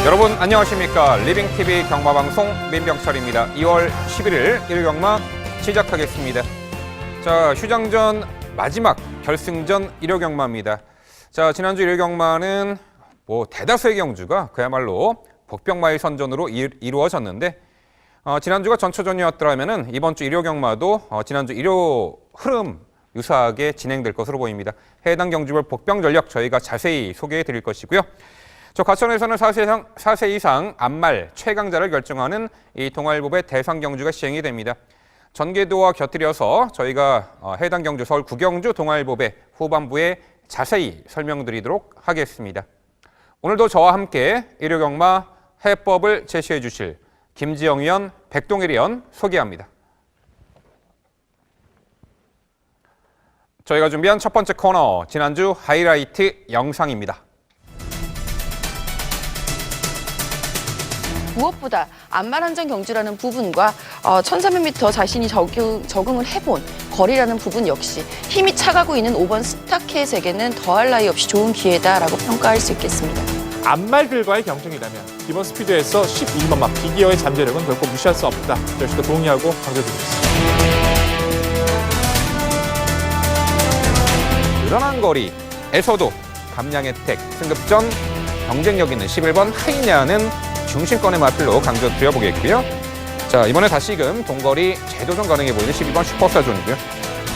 여러분 안녕하십니까. 리빙TV 경마방송 민병철입니다. 2월 11일 1경마 시작하겠습니다. 자, 휴장전 마지막 결승전 1호경마입니다. 자, 지난주 1호경마는 대다수의 경주가 그야말로 복병마일 선전으로 이루어졌는데 지난주가 전초전이었더라면은 이번 주 1호경마도 지난주 1호 흐름 유사하게 진행될 것으로 보입니다. 해당 경주별 복병 전력 저희가 자세히 소개해 드릴 것이고요. 저 과천에서는 4세 이상 암말 최강자를 결정하는 이 동아일보배 대상 경주가 시행이 됩니다. 전개도와 곁들여서 저희가 해당 경주 서울 구경주 동아일보배 후반부에 자세히 설명드리도록 하겠습니다. 오늘도 저와 함께 1호경마 해법을 제시해 주실 김지영 위원, 백동일 위원 소개합니다. 저희가 준비한 첫 번째 코너, 지난주 하이라이트 영상입니다. 무엇보다 안말한정 경주라는 부분과 1300m 자신이 적응을 해본 거리라는 부분 역시 힘이 차가고 있는 5번 스타켓에게는 더할 나위 없이 좋은 기회다라고 평가할 수 있겠습니다. 안말들과의 경쟁이라면 이번 스피드에서 12번 막 비기어의 잠재력은 결코 무시할 수 없다. 역시도 동의하고 강조드리겠습니다. 늘어난 거리에서도 감량 혜택, 승급전 경쟁력 있는 11번 하이냐는 중심권의 마필로 강조드려보겠고요. 자, 이번에 다시금 동거리 재도전 가능해 보이는 12번 슈퍼스타존이고요.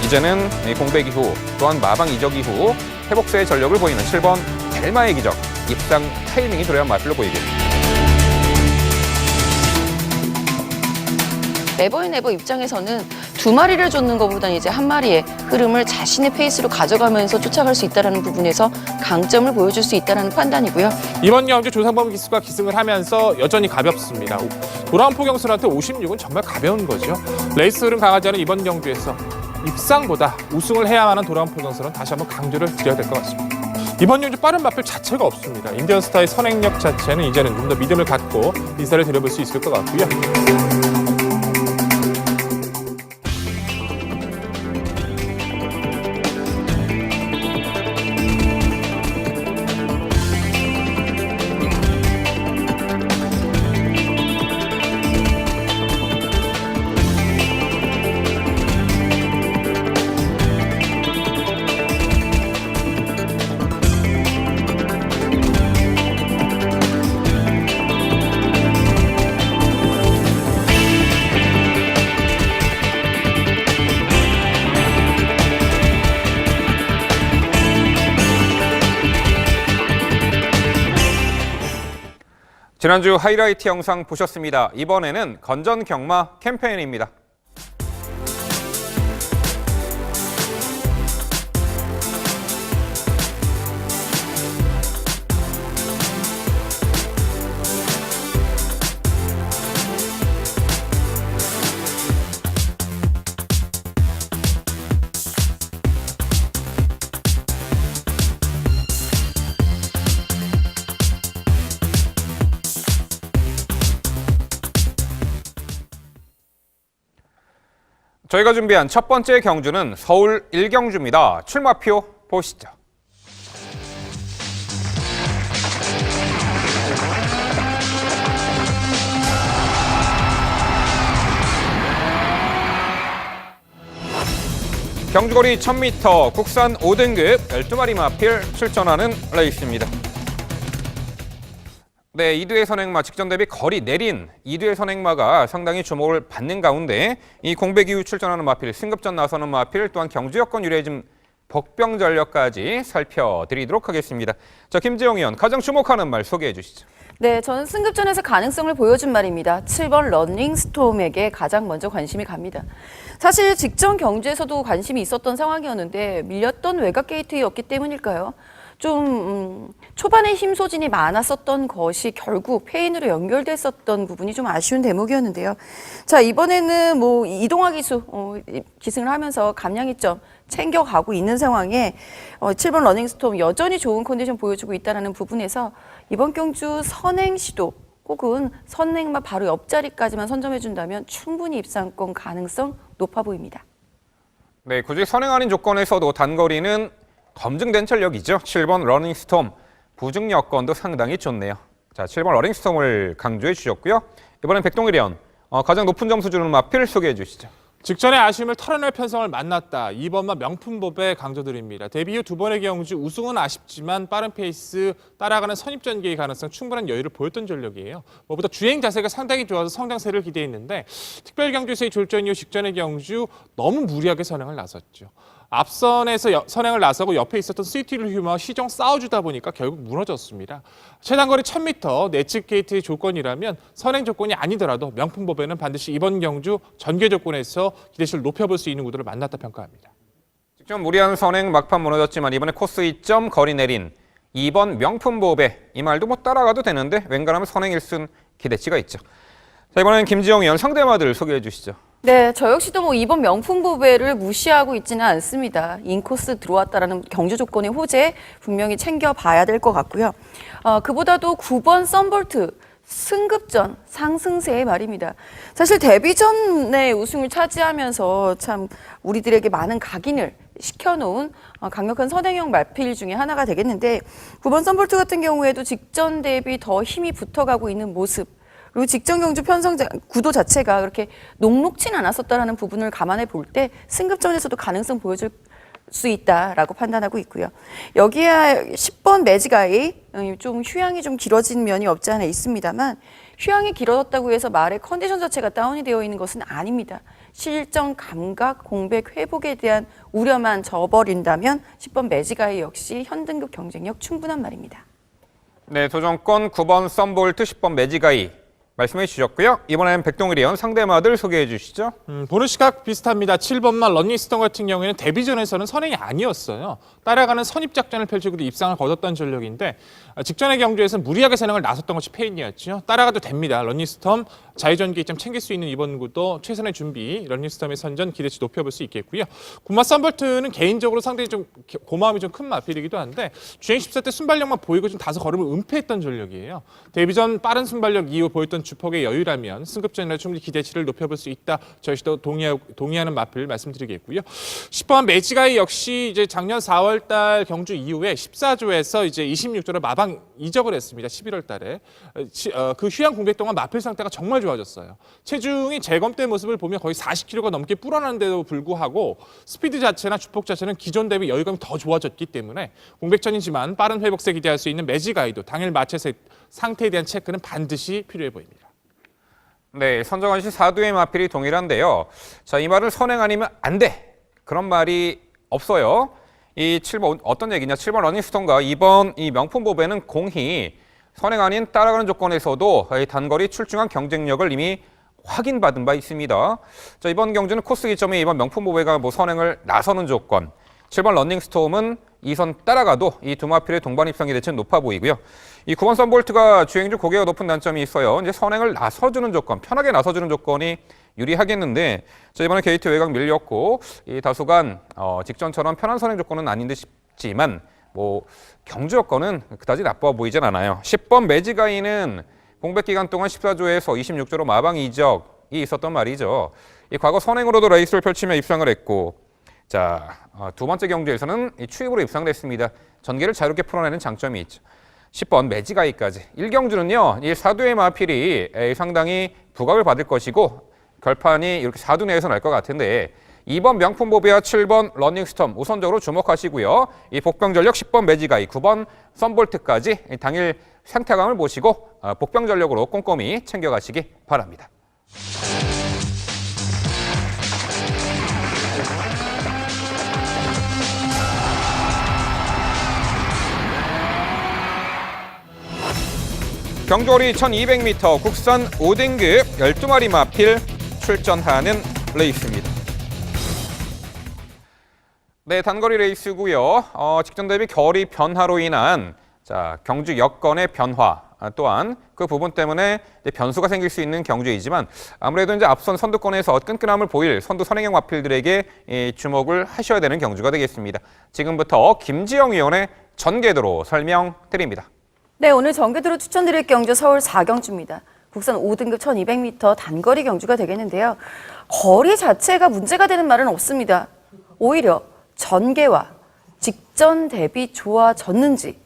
이제는 공백 이후 또한 마방 이적 이후 회복세의 전력을 보이는 7번 델마의 기적, 입상 타이밍이 도래한 마필로 보이겠습니다. 네버인네버 입장에서는 두 마리를 쫓는 것보다는 이제 한 마리의 흐름을 자신의 페이스로 가져가면서 쫓아갈 수 있다는 부분에서 강점을 보여줄 수 있다는 판단이고요. 이번 경주 조상범 기수가 기승을 하면서 여전히 가볍습니다. 도라운 포경수한테 56은 정말 가벼운 거죠. 레이스 흐름 강하지 않은 이번 경주에서 입상보다 우승을 해야만 하는 도라운 포경수는 다시 한번 강조를 드려야 될 것 같습니다. 이번 경주 빠른 마필 자체가 없습니다. 인디언 스타의 선행력 자체는 이제는 좀 더 믿음을 갖고 인사를 드려볼 수 있을 것 같고요. 지난주 하이라이트 영상 보셨습니다. 이번에는 건전 경마 캠페인입니다. 저희가 준비한 첫 번째 경주는 서울 1경주입니다. 출마표 보시죠. 경주거리 1000m 국산 5등급 12마리 마필 출전하는 레이스입니다. 네, 2두의 선행마 직전 대비 거리 내린 2두의 선행마가 상당히 주목을 받는 가운데 이 공백 이후 출전하는 마필, 승급전 나서는 마필, 또한 경주 여건 유래짐 복병 전력까지 살펴드리도록 하겠습니다. 자, 김지영 의원, 가장 주목하는 말 소개해 주시죠. 네, 저는 승급전에서 가능성을 보여준 말입니다. 7번 러닝스톰에게 가장 먼저 관심이 갑니다. 사실 직전 경주에서도 관심이 있었던 상황이었는데 밀렸던 외곽 게이트였기 때문일까요? 좀 초반에 힘 소진이 많았었던 것이 결국 페인으로 연결됐었던 부분이 좀 아쉬운 대목이었는데요. 자, 이번에는 이동화 기수 기승을 하면서 감량이점 챙겨가고 있는 상황에 7번 러닝스톰 여전히 좋은 컨디션 보여주고 있다는 부분에서 이번 경주 선행 시도 혹은 선행마 바로 옆자리까지만 선점해준다면 충분히 입상권 가능성 높아 보입니다. 네, 굳이 선행 아닌 조건에서도 단거리는 검증된 전력이죠. 7번 러닝스톰 부중 여건도 상당히 좋네요. 자, 7번 러닝스톰을 강조해 주셨고요. 이번엔 백동일위원, 가장 높은 점수 주는 마필 소개해 주시죠. 직전의 아쉬움을 털어낼 편성을 만났다. 2번마 명품법에 강조드립니다. 데뷔 후 두 번의 경주 우승은 아쉽지만 빠른 페이스 따라가는 선입전개의 가능성 충분한 여유를 보였던 전력이에요. 무엇보다 주행 자세가 상당히 좋아서 성장세를 기대했는데 특별 경주에서의 졸전 이후 직전의 경주 너무 무리하게 선행을 나섰죠. 앞선에서 선행을 나서고 옆에 있었던 시티를 휴머와 시정 싸워주다 보니까 결국 무너졌습니다. 최단거리 1000m 내측 게이트의 조건이라면 선행 조건이 아니더라도 명품법에는 반드시 이번 경주 전개 조건에서 기대치를 높여볼 수 있는 구도를 만났다 평가합니다. 직접 무리한 선행 막판 무너졌지만 이번에 코스 2점 거리 내린 2번 명품법에 이 말도 뭐 따라가도 되는데 웬간하면 선행 1순 기대치가 있죠. 자, 이번엔 김지영 의원 상대마들 소개해 주시죠. 네, 저 역시도 뭐 이번 명품 보배를 무시하고 있지는 않습니다. 인코스 들어왔다라는 경주 조건의 호재 분명히 챙겨봐야 될 것 같고요. 그보다도 9번 썬볼트 승급전 상승세의 말입니다. 사실 데뷔전에 우승을 차지하면서 참 우리들에게 많은 각인을 시켜놓은 강력한 선행형 말필 중에 하나가 되겠는데 9번 썬볼트 같은 경우에도 직전 대비 더 힘이 붙어가고 있는 모습 그리고 직전 경주 편성 구도 자체가 그렇게 녹록진 않았었다라는 부분을 감안해 볼 때 승급전에서도 가능성 보여줄 수 있다라고 판단하고 있고요. 여기에 10번 매지가이 좀 휴양이 좀 길어진 면이 없지 않아 있습니다만 휴양이 길어졌다고 해서 말의 컨디션 자체가 다운이 되어 있는 것은 아닙니다. 실전 감각, 공백 회복에 대한 우려만 져버린다면 10번 매지가이 역시 현등급 경쟁력 충분한 말입니다. 네, 도전권 9번 썬볼트, 10번 매지가이 말씀해 주셨고요. 이번엔 백동일 의원 상대마들 소개해 주시죠. 보는 시각 비슷합니다. 7번마 런닝스톤 같은 경우에는 데뷔전에서는 선행이 아니었어요. 따라가는 선입작전을 펼치고도 입상을 거뒀던 전력인데 직전의 경주에서는 무리하게 선행을 나섰던 것이 페인이었죠. 따라가도 됩니다. 런닝스톰 자유전기 점 챙길 수 있는 이번 구도 최선의 준비 런닝스톰의 선전 기대치 높여볼 수 있겠고요. 구마 썬볼트는 개인적으로 상당히 좀 고마움이 좀 큰 마필이기도 한데 주행 14 때 순발력만 보이고 좀 다소 걸음을 은폐했던 전력이에요. 데뷔전 빠른 순발력 이후 보였던 주폭의 여유라면 승급전이라 충분히 기대치를 높여볼 수 있다. 저희도 동의하는 마필 말씀드리겠고요. 10번 매지가이 역시 이제 작년 4월달 경주 이후에 14조에서 이제 26조로 마방 이적을 했습니다. 11월달에 그 휴양 공백 동안 마필 상태가 정말 좋아졌어요. 체중이 재검대 모습을 보면 거의 40kg가 넘게 불어나는데도 불구하고 스피드 자체나 주폭 자체는 기존 대비 여유감이 더 좋아졌기 때문에 공백전이지만 빠른 회복세 기대할 수 있는 매지가이도 당일 마체세 상태에 대한 체크는 반드시 필요해 보입니다. 네, 선정원 씨 사두의 마필이 동일한데요. 자, 이 말을 선행 아니면 안 돼. 그런 말이 없어요. 이 7번 어떤 얘기냐? 7번 러닝스톤과 2번 이 명품보배는 공히 선행 아닌 따라가는 조건에서도 이 단거리 출중한 경쟁력을 이미 확인받은 바 있습니다. 자, 이번 경주는 코스 2점에 이번 명품보배가 뭐 선행을 나서는 조건. 7번 러닝스톰은 2선 따라가도 이 두 마필의 동반 입상 기대치는 높아 보이고요. 이 9번 썬볼트가 주행 중 고개가 높은 단점이 있어요. 이제 선행을 나서주는 조건, 편하게 나서주는 조건이 유리하겠는데, 자, 이번에 게이트 외곽 밀렸고 이 다소간 직전처럼 편한 선행 조건은 아닌 듯 싶지만 뭐 경주 여건은 그다지 나빠 보이진 않아요. 10번 매지가이는 공백 기간 동안 14조에서 26조로 마방 이적이 있었던 말이죠. 이 과거 선행으로도 레이스를 펼치며 입상을 했고, 자, 두 번째 경주에서는 이 추입으로 입상됐습니다. 전개를 자유롭게 풀어내는 장점이 있죠. 10번 매지가이까지. 1경주는요, 이 사두의 마필이 상당히 부각을 받을 것이고 결판이 이렇게 4두 내에서 날 것 같은데 2번 명품보배와 7번 러닝스톰 우선적으로 주목하시고요. 이 복병전력 10번 매지가이, 9번 썬볼트까지 당일 상태감을 보시고 복병전력으로 꼼꼼히 챙겨가시기 바랍니다. 경주거리 1200m 국산 5등급 12마리 마필 출전하는 레이스입니다. 네, 단거리 레이스고요. 직전 대비 거리 변화로 인한 경주 여건의 변화 또한 그 부분 때문에 변수가 생길 수 있는 경주이지만 아무래도 이제 앞선 선두권에서 끈끈함을 보일 선두 선행형 마필들에게 주목을 하셔야 되는 경주가 되겠습니다. 지금부터 김지영 위원의 전개도로 설명드립니다. 네, 오늘 전개도로 추천드릴 경주 서울 4경주입니다. 국산 5등급 1200m 단거리 경주가 되겠는데요. 거리 자체가 문제가 되는 말은 없습니다. 오히려 전개와 직전 대비 좋아졌는지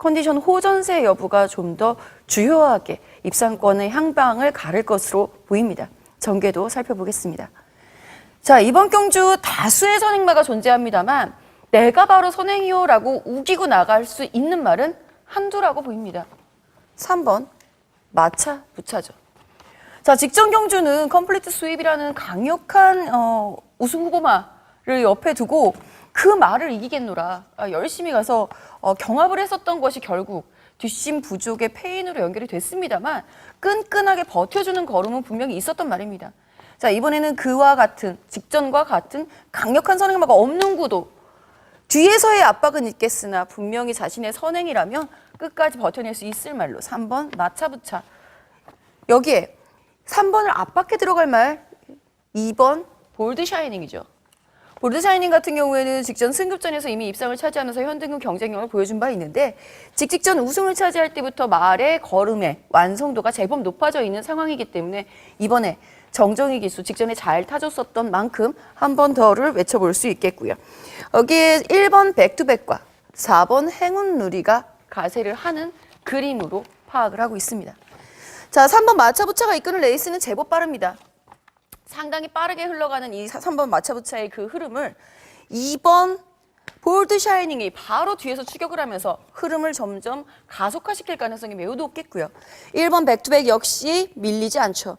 컨디션 호전세 여부가 좀 더 주요하게 입상권의 향방을 가를 것으로 보입니다. 전개도 살펴보겠습니다. 자, 이번 경주 다수의 선행마가 존재합니다만 내가 바로 선행이요라고 우기고 나갈 수 있는 말은 한두라고 보입니다. 3번 마차 부차죠. 자, 직전 경주는 컴플리트 스윕이라는 강력한 우승 후보마를 옆에 두고 그 말을 이기겠노라 열심히 가서 경합을 했었던 것이 결국 뒷심 부족의 패인으로 연결이 됐습니다만 끈끈하게 버텨주는 걸음은 분명히 있었던 말입니다. 자, 이번에는 그와 같은 직전과 같은 강력한 선행마가 없는 구도, 뒤에서의 압박은 있겠으나 분명히 자신의 선행이라면 끝까지 버텨낼 수 있을 말로 3번 마차부차. 여기에 3번을 압박해 들어갈 말 2번 볼드샤이닝이죠. 볼드샤이닝 같은 경우에는 직전 승급전에서 이미 입상을 차지하면서 현등급 경쟁력을 보여준 바 있는데 직전 우승을 차지할 때부터 말의 걸음의 완성도가 제법 높아져 있는 상황이기 때문에 이번에 정정희 기수 직전에 잘 타줬었던 만큼 한 번 더를 외쳐볼 수 있겠고요. 여기에 1번 백투백과 4번 행운누리가 가세를 하는 그림으로 파악을 하고 있습니다. 자, 3번 마차부차가 이끄는 레이스는 제법 빠릅니다. 상당히 빠르게 흘러가는 이 3번 마차부차의 그 흐름을 2번 볼드샤이닝이 바로 뒤에서 추격을 하면서 흐름을 점점 가속화시킬 가능성이 매우 높겠고요. 1번 백투백 역시 밀리지 않죠.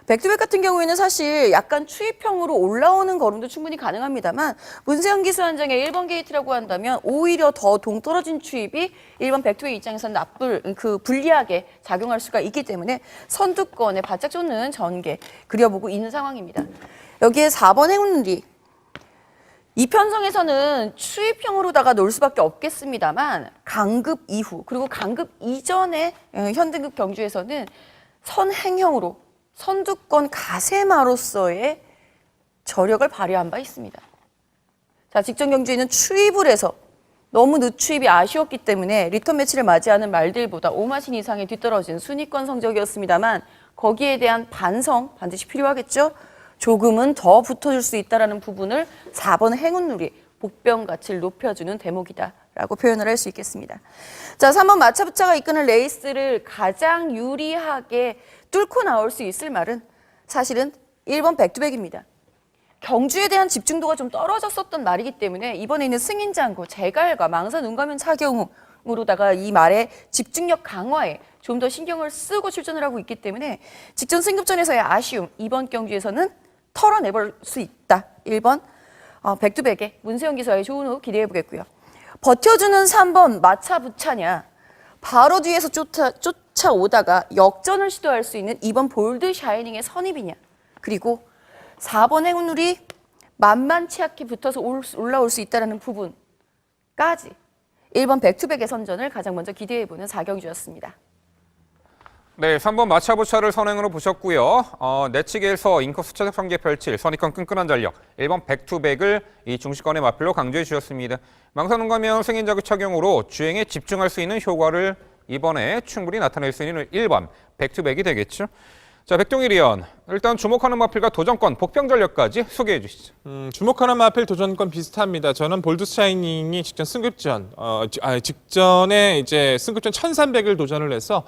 백투백 같은 경우에는 사실 약간 추입형으로 올라오는 걸음도 충분히 가능합니다만 문세영 기수 한정의 1번 게이트라고 한다면 오히려 더 동떨어진 추입이 1번 백투백 입장에서는 불리하게 작용할 수가 있기 때문에 선두권에 바짝 쫓는 전개 그려보고 있는 상황입니다. 여기에 4번 행운리. 이 편성에서는 추입형으로다가 놓을 수밖에 없겠습니다만 강급 이후 그리고 강급 이전의 현등급 경주에서는 선행형으로 선두권 가세마로서의 저력을 발휘한 바 있습니다. 자, 직전 경주에는 추입을 해서 너무 늦추입이 아쉬웠기 때문에 리턴 매치를 맞이하는 말들보다 5마신 이상이 뒤떨어진 순위권 성적이었습니다만 거기에 대한 반성 반드시 필요하겠죠. 조금은 더 붙어줄 수 있다는 부분을 4번 행운누리 복병 가치를 높여주는 대목이다라고 표현을 할 수 있겠습니다. 자, 3번 마차부차가 이끄는 레이스를 가장 유리하게 뚫고 나올 수 있을 말은 사실은 1번 백투백입니다. 경주에 대한 집중도가 좀 떨어졌었던 말이기 때문에 이번에는 승인장구, 재갈과 망사 눈가면 착용으로다가 이 말의 집중력 강화에 좀 더 신경을 쓰고 출전을 하고 있기 때문에 직전 승급전에서의 아쉬움, 이번 경주에서는 털어내볼 수 있다. 1번 백투백의 문세영 기사의 좋은 호흡 기대해보겠고요. 버텨주는 3번 마차부차냐, 바로 뒤에서 쫓아오다가 역전을 시도할 수 있는 2번 볼드샤이닝의 선입이냐, 그리고 4번 행운누리 만만치 않게 붙어서 올라올 수 있다는 부분까지 1번 백투백의 선전을 가장 먼저 기대해보는 4경주였습니다. 네, 3번 마차부차를 선행으로 보셨고요. 내치기에서 인코스 최적 성기에 펼칠 선입권 끈끈한 전력 1번 백투백을 이 중시권의 마필로 강조해 주셨습니다. 망사눈가면 승인자구 착용으로 주행에 집중할 수 있는 효과를 이번에 충분히 나타낼 수 있는 1번 백투백이 되겠죠. 자, 백동일 의원, 일단 주목하는 마필과 도전권, 복병 전력까지 소개해 주시죠. 주목하는 마필 도전권 비슷합니다. 저는 볼드샤이닝이 직전 승급전, 직전에 이제 승급전 1300을 도전을 해서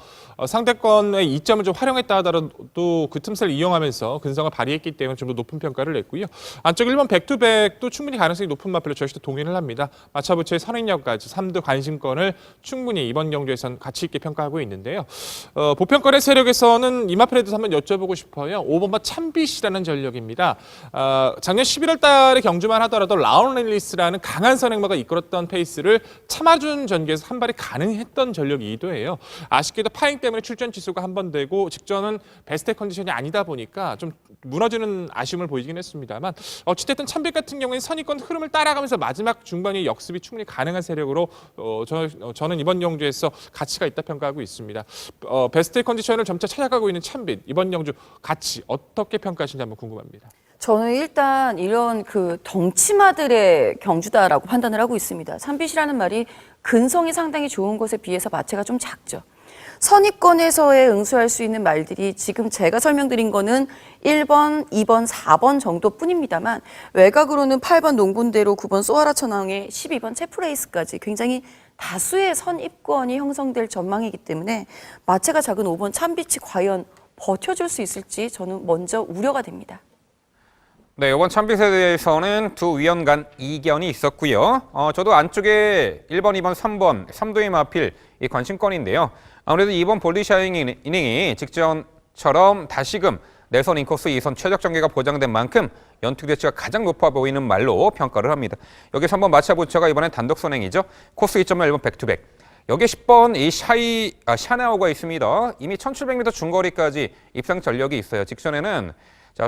상대권의 이점을 좀 활용했다 하더라도 그 틈새를 이용하면서 근성을 발휘했기 때문에 좀 더 높은 평가를 냈고요. 안쪽 1번 백투백도 충분히 가능성이 높은 마필로 저희도 동의를 합니다. 마차부차의 선행력까지 3등 관심권을 충분히 이번 경주에서는 가치 있게 평가하고 있는데요. 보편권의 세력에서는 이 마필에 대해서 한번 여쭤보고 싶어요. 5번마 참빗이라는 전력입니다. 작년 11월 달에 경주만 하더라도 라운 릴리스라는 강한 선행마가 이끌었던 페이스를 참아준 전개에서 한 발이 가능했던 전력이기도 해요. 아쉽게도 파행 때문에 출전 취소가 한 번 되고 직전은 베스트 컨디션이 아니다 보니까 좀 무너지는 아쉬움을 보이긴 했습니다만 어찌됐든 참빗 같은 경우에는 선입권 흐름을 따라가면서 마지막 중반에 역습이 충분히 가능한 세력으로 저는 이번 경주에서 가치가 있다 평가하고 있습니다. 베스트 컨디션을 점차 찾아가고 있는 참빗, 이번 경주 가치 어떻게 평가하시는지 한번 궁금합니다. 저는 일단 이런 그 덩치마들의 경주다라고 판단을 하고 있습니다. 참빗이라는 말이 근성이 상당히 좋은 것에 비해서 마체가 좀 작죠. 선입권에서의 응수할 수 있는 말들이 지금 제가 설명드린 거는 1번, 2번, 4번 정도뿐입니다만 외곽으로는 8번 농군대로 9번 소아라 천왕에 12번 체프레이스까지 굉장히 다수의 선입권이 형성될 전망이기 때문에 마체가 작은 5번 참빛이 과연 버텨줄 수 있을지 저는 먼저 우려가 됩니다. 네, 이번 참빛에 대해서는 두 위원 간 이견이 있었고요. 저도 안쪽에 1번, 2번, 3번, 3도의 마필 이 관심권인데요. 아무래도 이번 볼디샤잉 이닝이 직전처럼 다시금 내선 인코스 2선 최적 전개가 보장된 만큼 연투 대치가 가장 높아 보이는 말로 평가를 합니다. 여기 3번 마차부처가 이번엔 단독 선행이죠. 코스 2.1 1번 백투백. 여기 10번 이 샤나오가 있습니다. 이미 1700m 중거리까지 입상 전력이 있어요. 직전에는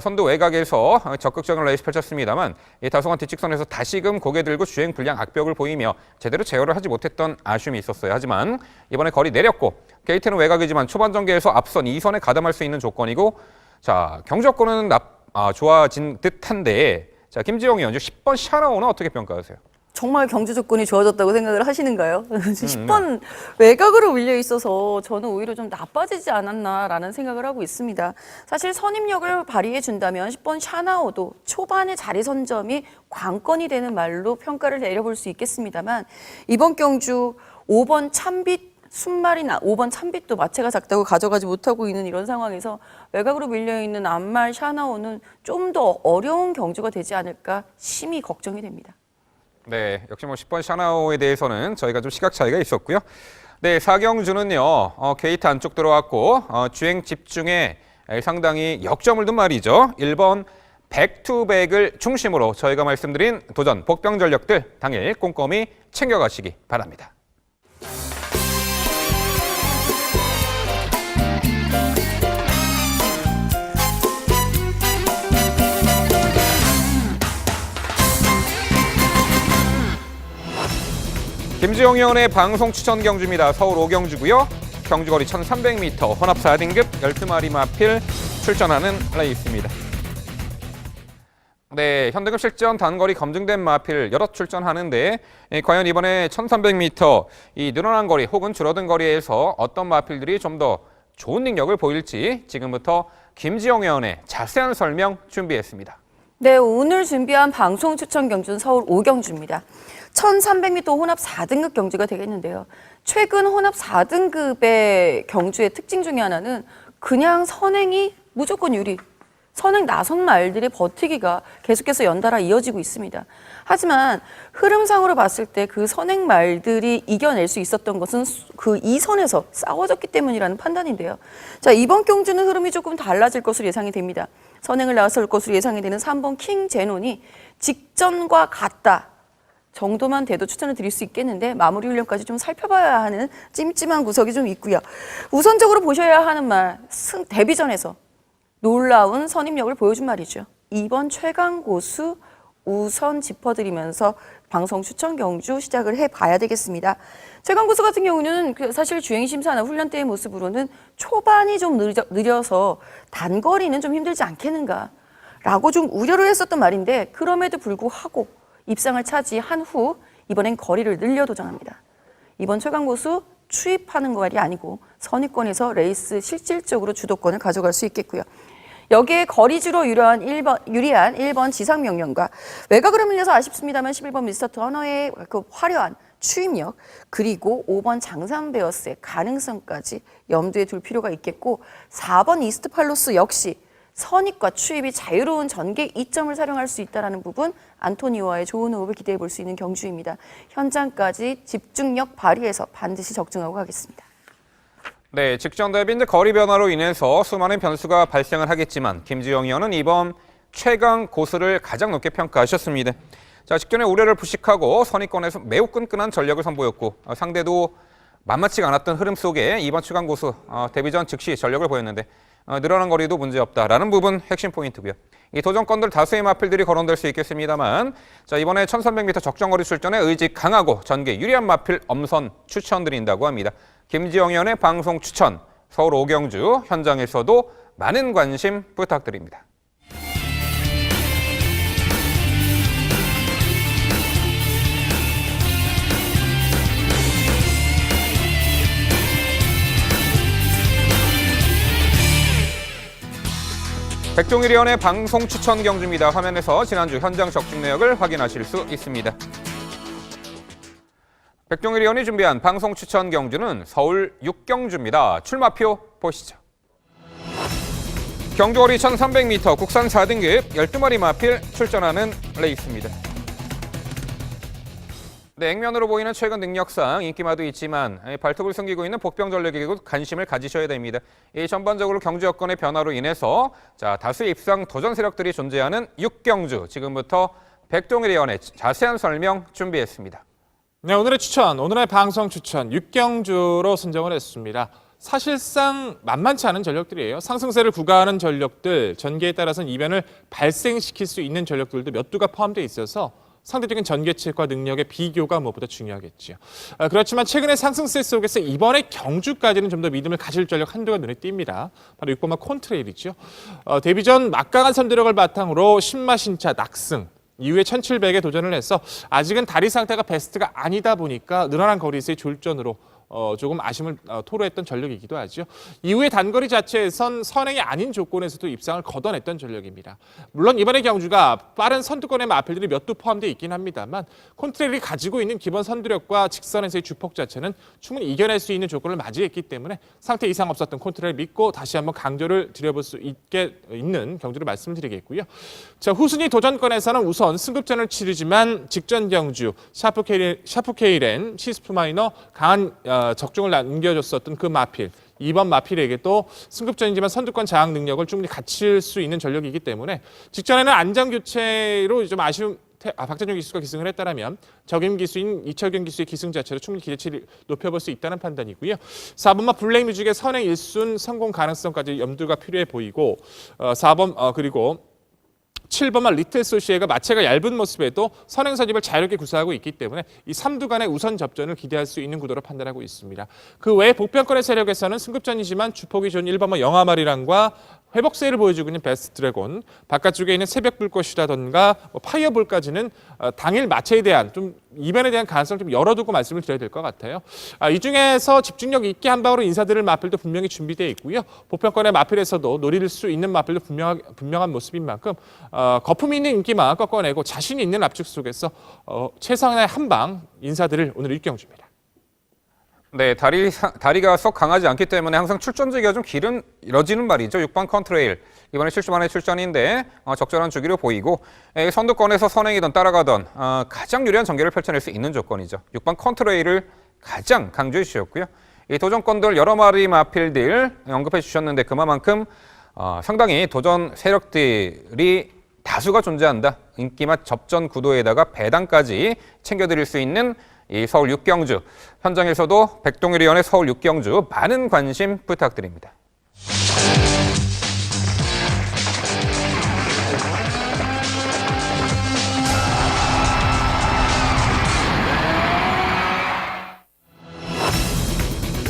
선두 외곽에서 적극적인 레이스 펼쳤습니다만 이 다소간 뒷직선에서 다시금 고개 들고 주행 불량 악벽을 보이며 제대로 제어를 하지 못했던 아쉬움이 있었어요. 하지만 이번에 거리 내렸고 게이트는 외곽이지만 초반 전개에서 앞선 2선에 가담할 수 있는 조건이고 경주 여건은 좋아진 듯한데 김지영 위원 10번 샤나오는 어떻게 평가하세요? 정말 경주 조건이 좋아졌다고 생각을 하시는가요? 10번 외곽으로 밀려 있어서 저는 오히려 좀 나빠지지 않았나라는 생각을 하고 있습니다. 사실 선임력을 발휘해 준다면 10번 샤나오도 초반의 자리 선점이 관건이 되는 말로 평가를 내려볼 수 있겠습니다만 이번 경주 5번 참빛 순말이나 5번 참빛도 마체가 작다고 가져가지 못하고 있는 이런 상황에서 외곽으로 밀려있는 안말 샤나오는 좀 더 어려운 경주가 되지 않을까 심히 걱정이 됩니다. 네, 역시 10번 샤나오에 대해서는 저희가 좀 시각 차이가 있었고요. 네, 4경주는요. 게이트 안쪽 들어왔고 주행 집중에 상당히 역점을 둔 말이죠. 1번 백투백을 중심으로 저희가 말씀드린 도전 복병 전력들 당일 꼼꼼히 챙겨가시기 바랍니다. 김지영 의원의 방송 추천 경주입니다. 서울 5경주고요. 경주거리 1300m, 혼합 4등급 12마리 마필 출전하는 레이스입니다. 네, 현대급 실전 단거리 검증된 마필 여럿 출전하는데 과연 이번에 1300m 이 늘어난 거리 혹은 줄어든 거리에서 어떤 마필들이 좀 더 좋은 능력을 보일지 지금부터 김지영 의원의 자세한 설명 준비했습니다. 네, 오늘 준비한 방송 추천 경주는 서울 5경주입니다. 1300m 혼합 4등급 경주가 되겠는데요. 최근 혼합 4등급의 경주의 특징 중에 하나는 그냥 선행이 무조건 유리. 선행 나선 말들의 버티기가 계속해서 연달아 이어지고 있습니다. 하지만 흐름상으로 봤을 때 그 선행 말들이 이겨낼 수 있었던 것은 그 2선에서 싸워졌기 때문이라는 판단인데요. 자, 이번 경주는 흐름이 조금 달라질 것으로 예상이 됩니다. 선행을 나설 것으로 예상이 되는 3번 킹 제논이 직전과 같다 정도만 돼도 추천을 드릴 수 있겠는데 마무리 훈련까지 좀 살펴봐야 하는 찜찜한 구석이 좀 있고요. 우선적으로 보셔야 하는 말, 데뷔전에서 놀라운 선임력을 보여준 말이죠. 2번 최강 고수 우선 짚어드리면서 방송 추천 경주 시작을 해봐야 되겠습니다. 최강 고수 같은 경우는 사실 주행심사나 훈련 때의 모습으로는 초반이 좀 느려서 단거리는 좀 힘들지 않겠는가라고 좀 우려를 했었던 말인데 그럼에도 불구하고 입상을 차지한 후 이번엔 거리를 늘려 도전합니다. 이번 최강 고수 추입하는 말이 아니고 선입권에서 레이스 실질적으로 주도권을 가져갈 수 있겠고요. 여기에 거리주로 유리한 1번 지상명령과 외곽으로 밀려서 아쉽습니다만 11번 미스터 터너의 그 화려한 추입력 그리고 5번 장산베어스의 가능성까지 염두에 둘 필요가 있겠고 4번 이스트 팔로스 역시 선입과 추입이 자유로운 전개 이점을 사용할 수 있다는 부분 안토니오와의 좋은 호흡을 기대해 볼 수 있는 경주입니다. 현장까지 집중력 발휘해서 반드시 적중하고 가겠습니다. 네, 직전 대비 이제 거리 변화로 인해서 수많은 변수가 발생을 하겠지만 김지영 의원은 이번 최강 고수를 가장 높게 평가하셨습니다. 자, 직전에 우려를 부식하고 선입권에서 매우 끈끈한 전력을 선보였고 상대도 만만치가 않았던 흐름 속에 이번 최강 고수 데뷔전 즉시 전력을 보였는데 늘어난 거리도 문제없다라는 부분 핵심 포인트고요. 이 도전권들 다수의 마필들이 거론될 수 있겠습니다만 자, 이번에 1300m 적정거리 출전에 의지 강하고 전개 유리한 마필 엄선 추천드린다고 합니다. 김지영 의원의 방송 추천, 서울 5경주 현장에서도 많은 관심 부탁드립니다. 백종일 의원의 방송 추천 경주입니다. 화면에서 지난주 현장 적중 내역을 확인하실 수 있습니다. 백동일 의원이 준비한 방송 추천 경주는 서울 6경주입니다. 출마표 보시죠. 경주거리 1300m 국산 4등급 12마리 마필 출전하는 레이스입니다. 네, 액면으로 보이는 최근 능력상 인기마도 있지만 발톱을 숨기고 있는 복병 전력에도 관심을 가지셔야 됩니다. 이 전반적으로 경주 여건의 변화로 인해서 다수의 입상 도전 세력들이 존재하는 6경주, 지금부터 백동일 의원의 자세한 설명 준비했습니다. 네, 오늘의 추천, 오늘의 방송 추천 6경주로 선정을 했습니다. 사실상 만만치 않은 전력들이에요. 상승세를 구가하는 전력들, 전개에 따라서는 이변을 발생시킬 수 있는 전력들도 몇 두가 포함되어 있어서 상대적인 전개책과 능력의 비교가 무엇보다 중요하겠죠. 그렇지만 최근의 상승세 속에서 이번에 경주까지는 좀 더 믿음을 가질 전력 한두가 눈에 띕니다. 바로 6번마 콘트레일이죠. 데뷔 전 막강한 선두력을 바탕으로 신마신차 낙승, 이후에 1700에 도전을 해서 아직은 다리 상태가 베스트가 아니다 보니까 늘어난 거리에서의 졸전으로 조금 아쉬움을 토로했던 전력이기도 하죠. 이후에 단거리 자체에선 선행이 아닌 조건에서도 입상을 걷어냈던 전력입니다. 물론 이번의 경주가 빠른 선두권의 마필들이 몇 두 포함되어 있긴 합니다만 콘트레일이 가지고 있는 기본 선두력과 직선에서의 주폭 자체는 충분히 이겨낼 수 있는 조건을 맞이했기 때문에 상태 이상 없었던 콘트레일 믿고 다시 한번 강조를 드려볼 수 있는 경주를 말씀드리겠고요. 자, 후순위 도전권에서는 우선 승급전을 치르지만 직전 경주 샤프케일엔 시스프 마이너 강한 적중을 남겨줬었던 그 마필, 이번 마필에게도 승급전이지만 선두권 장악 능력을 충분히 갖출 수 있는 전력이기 때문에 직전에는 안전 교체로 좀 아쉬운 박찬용 기수가 기승을 했다면 적임 기수인 이철경 기수의 기승 자체로 충분히 기대치를 높여볼 수 있다는 판단이고요. 4번마 블랙 뮤직의 선행 1순 성공 가능성까지 염두가 필요해 보이고 4번 그리고 7번마 리틀 소시에가 마체가 얇은 모습에도 선행 선입을 자유롭게 구사하고 있기 때문에 이 3두 간의 우선 접전을 기대할 수 있는 구도로 판단하고 있습니다. 그 외에 복병권의 세력에서는 승급전이지만 주폭이 좋은 1번마 영아마리랑과 회복세를 보여주고 있는 베스트 드래곤, 바깥쪽에 있는 새벽 불꽃이라던가 파이어볼까지는 당일 마체에 대한 좀 이변에 대한 가능성을 좀 열어두고 말씀을 드려야 될 것 같아요. 이 중에서 집중력 있게 한 방으로 인사드릴 마필도 분명히 준비되어 있고요. 보편권의 마필에서도 노릴 수 있는 마필도 분명한 모습인 만큼 거품이 있는 인기만 꺾어내고 자신이 있는 압축 속에서 최상의 한 방 인사드릴 오늘 6경주입니다. 네, 다리가 썩 강하지 않기 때문에 항상 출전지기가 좀 길어지는 말이죠. 6번 컨트레일. 이번에 70만의 출전인데 적절한 주기로 보이고 선두권에서 선행이든 따라가던 가장 유리한 전개를 펼쳐낼 수 있는 조건이죠. 6번 컨트레일을 가장 강조해 주셨고요. 이 도전권들 여러 마리 마필들 언급해 주셨는데 그만큼 상당히 도전 세력들이 다수가 존재한다. 인기맛 접전 구도에다가 배당까지 챙겨드릴 수 있는 이 서울 6경주, 현장에서도 백동일 의원의 서울 6경주 많은 관심 부탁드립니다.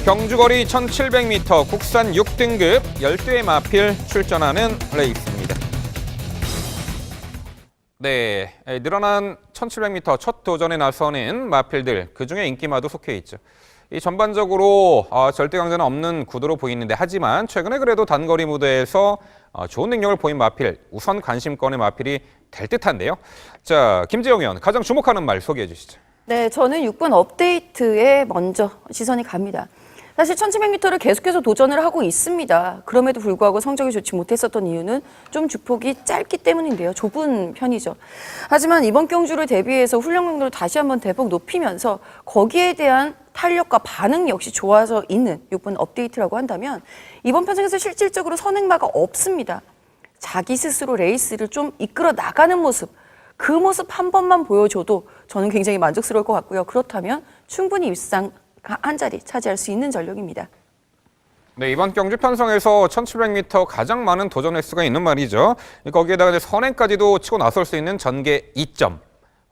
경주거리 1700m 국산 6등급 12회 마필 출전하는 레이스입니다. 네, 늘어난 1700m 첫 도전에 나서는 마필들, 그중에 인기마도 속해 있죠. 이 전반적으로 절대 강자는 없는 구도로 보이는데 하지만 최근에 그래도 단거리 무대에서 좋은 능력을 보인 마필, 우선 관심권의 마필이 될 듯한데요. 자, 김재영 의원, 가장 주목하는 말 소개해 주시죠. 네, 저는 6번 업데이트에 먼저 시선이 갑니다. 사실 1700m를 계속해서 도전을 하고 있습니다. 그럼에도 불구하고 성적이 좋지 못했었던 이유는 좀 주폭이 짧기 때문인데요. 좁은 편이죠. 하지만 이번 경주를 대비해서 훈련 강도를 다시 한번 대폭 높이면서 거기에 대한 탄력과 반응 역시 좋아져 있는 6번 업데이트라고 한다면 이번 편성에서 실질적으로 선행마가 없습니다. 자기 스스로 레이스를 좀 이끌어 나가는 모습, 그 모습 한 번만 보여줘도 저는 굉장히 만족스러울 것 같고요. 그렇다면 충분히 입상 한 자리 차지할 수 있는 전력입니다. 네, 이번 경주 편성에서 1700m 가장 많은 도전 횟수가 있는 말이죠. 거기에다가 선행까지도 치고 나설 수 있는 전개 2점.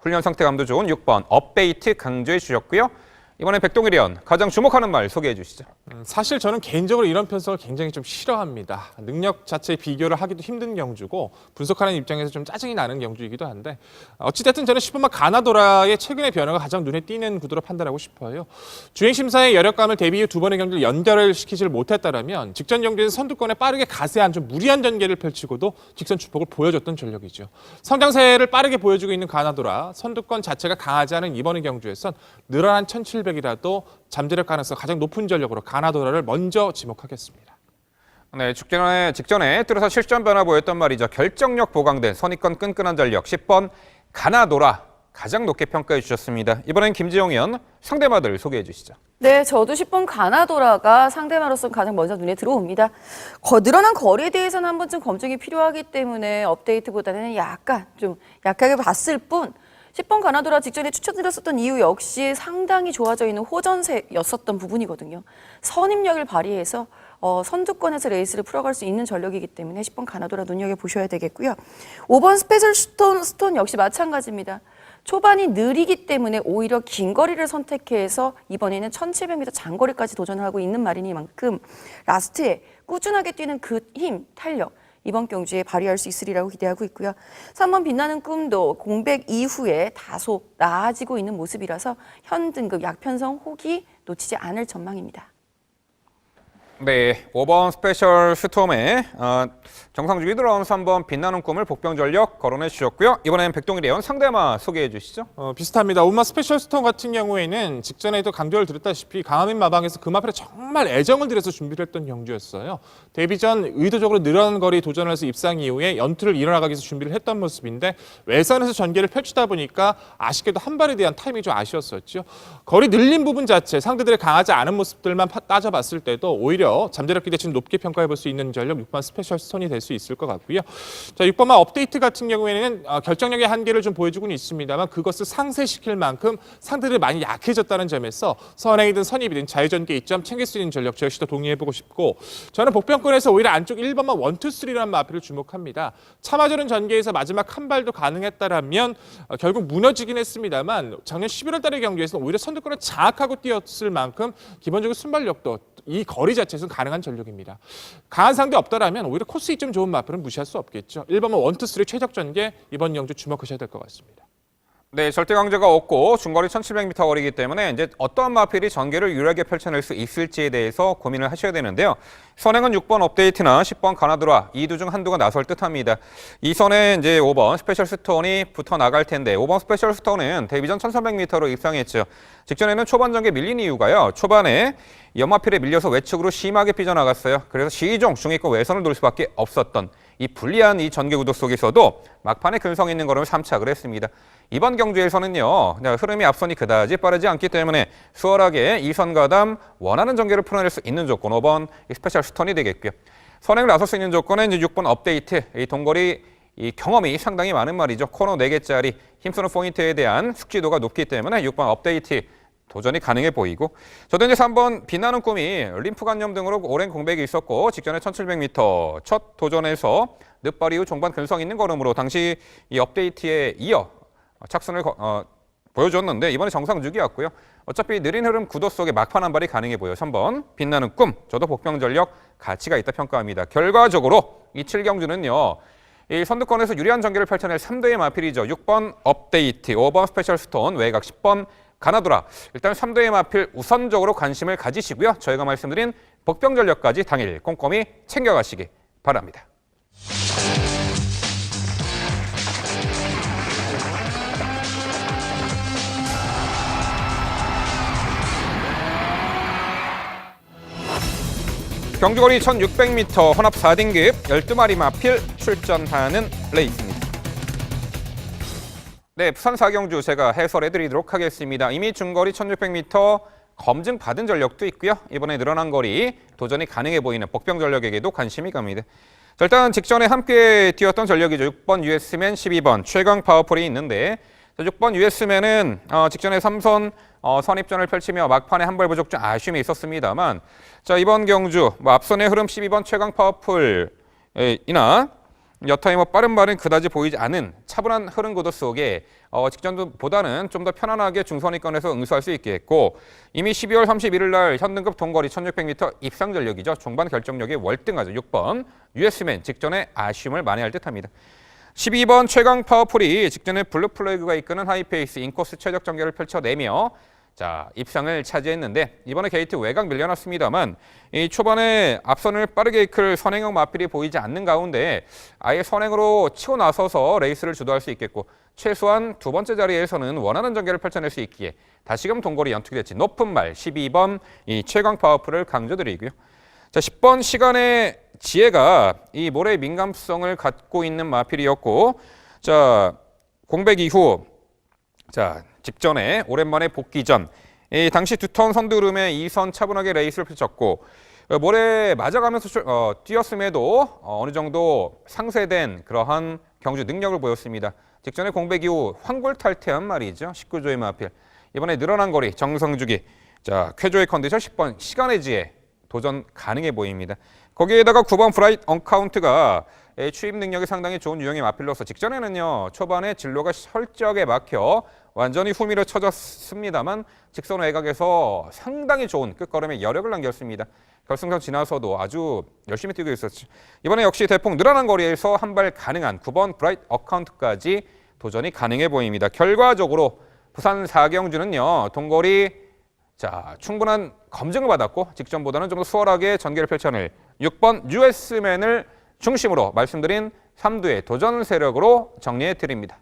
훈련 상태감도 좋은 6번 업데이트 강조해 주셨고요. 이번에 백동일 의원, 가장 주목하는 말 소개해 주시죠. 사실 저는 개인적으로 이런 편성을 굉장히 좀 싫어합니다. 능력 자체에 비교를 하기도 힘든 경주고 분석하는 입장에서 좀 짜증이 나는 경주이기도 한데 어찌됐든 저는 10번마 가나도라의 최근의 변화가 가장 눈에 띄는 구도로 판단하고 싶어요. 주행심사의 여력감을 대비 후 두 번의 경기를 연결을 시키지를 못했다면 직전 경기에서 선두권에 빠르게 가세한 좀 무리한 전개를 펼치고도 직선 주폭을 보여줬던 전력이죠. 성장세를 빠르게 보여주고 있는 가나도라, 선두권 자체가 강하지 않은 이번의 경주에선 늘어난 1700이라도 잠재력 가능성 가장 높은 전력으로 가나도라를 먼저 지목하겠습니다. 네, 직전에 뚫어서 실전 변화 보였던 말이죠. 결정력 보강된 선입권 끈끈한 전력 10번 가나도라 가장 높게 평가해 주셨습니다. 이번엔 김지영 의원 상대마들 소개해 주시죠. 네, 저도 10번 가나도라가 상대마로서 가장 먼저 눈에 들어옵니다. 늘어난 거리에 대해서는 한 번쯤 검증이 필요하기 때문에 업데이트보다는 약간 좀 약하게 봤을 뿐 10번 가나도라 직전에 추천드렸었던 이유 역시 상당히 좋아져 있는 호전세였었던 부분이거든요. 선임력을 발휘해서 선두권에서 레이스를 풀어갈 수 있는 전력이기 때문에 10번 가나도라 눈여겨보셔야 되겠고요. 5번 스페셜 스톤 역시 마찬가지입니다. 초반이 느리기 때문에 오히려 긴 거리를 선택해서 이번에는 1700m 장거리까지 도전하고 있는 말이니만큼 라스트에 꾸준하게 뛰는 그 힘, 탄력 이번 경주에 발휘할 수 있으리라고 기대하고 있고요. 3번 빛나는 꿈도 공백 이후에 다소 나아지고 있는 모습이라서 현 등급 약편성 호기 놓치지 않을 전망입니다. 네, 5번 스페셜 스톰에 정상주기 들어온 3번 빛나는 꿈을 복병전력 거론해 주셨고요. 이번엔 백동일 의원 상대마 소개해 주시죠. 비슷합니다. 오마 스페셜 스톤 같은 경우에는 직전에도 강조를 드렸다시피 강화민 마방에서 그 마필에 정말 애정을 들여서 준비를 했던 경주였어요. 데뷔 전 의도적으로 늘어난 거리 도전을 해서 입상 이후에 연투를 이뤄나가기 위해서 준비를 했던 모습인데 외선에서 전개를 펼치다 보니까 아쉽게도 한 발에 대한 타이밍이 좀 아쉬웠었죠. 거리 늘린 부분 자체 상대들의 강하지 않은 모습들만 따져봤을 때도 오히려 잠재력 기대치는 높게 평가해 볼 수 있는 전력 6번 스페셜 스톤이 될 수 있을 것 같고요. 자, 6번만 업데이트 같은 경우에는 결정력의 한계를 좀 보여주고는 있습니다만 그것을 상쇄시킬 만큼 상대들이 많이 약해졌다는 점에서 선행이든 선입이든 자유전개 이점 챙길 수 있는 전력 저 역시도 동의해보고 싶고 저는 복병권에서 오히려 안쪽 1번만 1, 2, 3라는 마필을 주목합니다. 참아주는 전개에서 마지막 한 발도 가능했다라면 결국 무너지긴 했습니다만 작년 11월 달의 경기에서는 오히려 선두권을 장악하고 뛰었을 만큼 기본적으로 순발력도 이 거리 자체에서는 가능한 전력입니다. 강한 상대 없다라면 오히려 코스 이점 좋은 마필은 무시할 수 없겠죠. 1번만 1, 2, 3 최적 전개 이번 경주 주목하셔야 될 것 같습니다. 네, 절대 강제가 없고 중거리 1700m 거리이기 때문에 이제 어떠한 마필이 전개를 유리하게 펼쳐낼 수 있을지에 대해서 고민을 하셔야 되는데요. 선행은 6번 업데이트나 10번 가나도라 이 두 중 한두가 나설 듯합니다. 이 선에 이제 5번 스페셜 스톤이 붙어 나갈 텐데 5번 스페셜 스톤은 데뷔 전 1300m로 입상했죠. 직전에는 초반 전개 밀린 이유가요. 초반에 연마필에 밀려서 외측으로 심하게 삐져나갔어요. 그래서 시종 중위권 외선을 돌 수밖에 없었던 이 불리한 이 전개 구도 속에서도 막판에 근성 있는 걸음을 삼착을 했습니다. 이번 경주에서는요, 흐름이 앞선이 그다지 빠르지 않기 때문에 수월하게 2선 가담 원하는 전개를 풀어낼 수 있는 조건 5번 스페셜 스톤이 되겠고요. 선행을 나설 수 있는 조건은 이제 6번 업데이트, 이 동거리 이 경험이 상당히 많은 말이죠. 코너 4개짜리 힘쓰는 포인트에 대한 숙지도가 높기 때문에 6번 업데이트 도전이 가능해 보이고 저도 이제 3번 빛나는 꿈이 림프 간염 등으로 오랜 공백이 있었고 직전에 1700m 첫 도전에서 늦발 이후 종반 근성 있는 걸음으로 당시 이 업데이트에 이어 착순을 보여줬는데 이번에 정상주기였고요. 어차피 느린 흐름 구도 속에 막판 한 발이 가능해 보여 3번 빛나는 꿈 저도 복병 전력 가치가 있다 평가합니다. 결과적으로 이 7경주는요. 이 선두권에서 유리한 전개를 펼쳐낼 3대의 마필이죠. 6번 업데이트, 5번 스페셜 스톤, 외곽 10번 가나도라. 일단 3대의 마필 우선적으로 관심을 가지시고요. 저희가 말씀드린 복병 전력까지 당일 꼼꼼히 챙겨가시기 바랍니다. 경주거리 1600m 혼합 4등급 12마리 마필 출전하는 레이스입니다. 네, 부산 4경주 제가 해설해드리도록 하겠습니다. 이미 중거리 1600m 검증 받은 전력도 있고요. 이번에 늘어난 거리 도전이 가능해 보이는 복병 전력에게도 관심이 갑니다. 자, 일단 직전에 함께 뛰었던 전력이죠. 6번 US맨, 12번 최강 파워풀이 있는데 6번 US맨은 직전에 3선 선입전을 펼치며 막판에 한 발 부족 좀 아쉬움이 있었습니다만 자 이번 경주 앞선의 흐름 12번 최강 파워풀이나 여타의 빠른 발은 그다지 보이지 않은 차분한 흐름 구도 속에 직전보다는 좀 더 편안하게 중선위권에서 응수할 수 있게 했고 이미 12월 31일 날 현등급 동거리 1600m 입상 전력이죠. 종반 결정력이 월등하죠. 6번 US맨 직전에 아쉬움을 만회할 듯합니다. 12번 최강 파워풀이 직전에 블루플래그가 이끄는 하이페이스 인코스 최적 전개를 펼쳐내며 자, 입상을 차지했는데 이번에 게이트 외곽 밀려났습니다만 이 초반에 앞선을 빠르게 이끌 선행형 마필이 보이지 않는 가운데 아예 선행으로 치고 나서서 레이스를 주도할 수 있겠고 최소한 두 번째 자리에서는 원하는 전개를 펼쳐낼 수 있기에 다시금 동거리 연투기 됐지 높은 말 12번 이 최강 파워풀을 강조드리고요. 자, 10번 시간의 지혜가 이 모래의 민감성을 갖고 있는 마필이었고 자, 공백 이후 자, 직전에 오랜만에 복귀 전 당시 두턴 선두름에 2선 차분하게 레이스를 펼쳤고 모래에 맞아가면서 뛰었음에도 어느 정도 상쇄된 그러한 경주 능력을 보였습니다. 직전에 공백 이후 황골탈퇴한 말이죠. 19조의 마필. 이번에 늘어난 거리 정성주기. 자, 쾌조의 컨디션 10번 시간의 지혜 도전 가능해 보입니다. 거기에다가 9번 브라이트 언카운트가 추입 능력이 상당히 좋은 유형의 마필로서 직전에는요 초반에 진로가 설적에 막혀 완전히 후미로 쳐졌습니다만 직선 외곽에서 상당히 좋은 끝걸음에 여력을 남겼습니다. 결승선 지나서도 아주 열심히 뛰고 있었죠. 이번에 역시 대폭 늘어난 거리에서 한 발 가능한 9번 브라이트 어카운트까지 도전이 가능해 보입니다. 결과적으로 부산 4경주는요 동거리 자 충분한 검증을 받았고 직전보다는 좀 더 수월하게 전개를 펼쳐낼 6번 US맨을 중심으로 말씀드린 3두의 도전 세력으로 정리해 드립니다.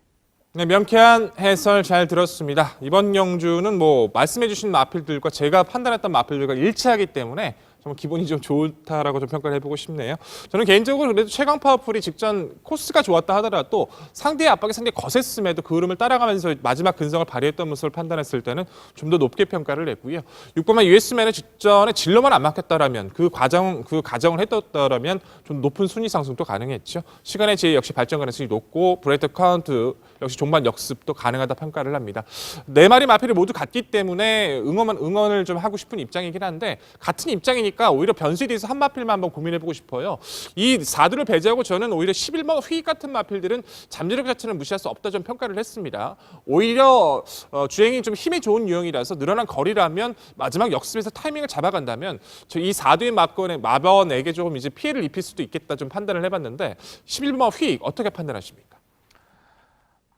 네, 명쾌한 해설 잘 들었습니다. 이번 경주는 말씀해주신 마필들과 제가 판단했던 마필들과 일치하기 때문에 좀 기분이 좀 좋다라고 좀 평가를 해보고 싶네요. 저는 개인적으로 그래도 최강 파워풀이 직전 코스가 좋았다 하더라도 상대의 압박이 상당히 거셌음에도 그 흐름을 따라가면서 마지막 근성을 발휘했던 모습을 판단했을 때는 좀 더 높게 평가를 했고요. 6번만 US맨의 직전에 진로만 안 막혔다라면 그 과정을 했었다라면 좀 높은 순위 상승도 가능했죠. 시간의 지혜 역시 발전 가능성이 높고 브레이트 카운트 역시 종반 역습도 가능하다 평가를 합니다. 네 마리 마필이 모두 같기 때문에 응원을 좀 하고 싶은 입장이긴 한데 같은 입장이니까 오히려 변수에 대해서 한 마필만 한번 고민해보고 싶어요. 이 4두를 배제하고 저는 오히려 11번 휘익 같은 마필들은 잠재력 자체는 무시할 수 없다 좀 평가를 했습니다. 오히려 주행이 좀 힘이 좋은 유형이라서 늘어난 거리라면 마지막 역습에서 타이밍을 잡아간다면 이 4두의 마번에게 조금 이제 피해를 입힐 수도 있겠다 좀 판단을 해봤는데 11번 휘익 어떻게 판단하십니까?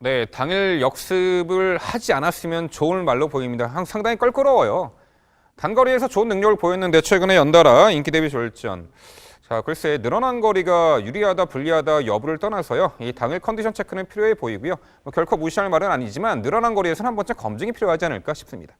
네, 당일 역습을 하지 않았으면 좋을 말로 보입니다. 상당히 껄끄러워요. 단거리에서 좋은 능력을 보였는데 최근에 연달아 인기 대비 졸전. 자, 글쎄 늘어난 거리가 유리하다 불리하다 여부를 떠나서요. 이 당일 컨디션 체크는 필요해 보이고요. 결코 무시할 말은 아니지만 늘어난 거리에서는 한 번쯤 검증이 필요하지 않을까 싶습니다.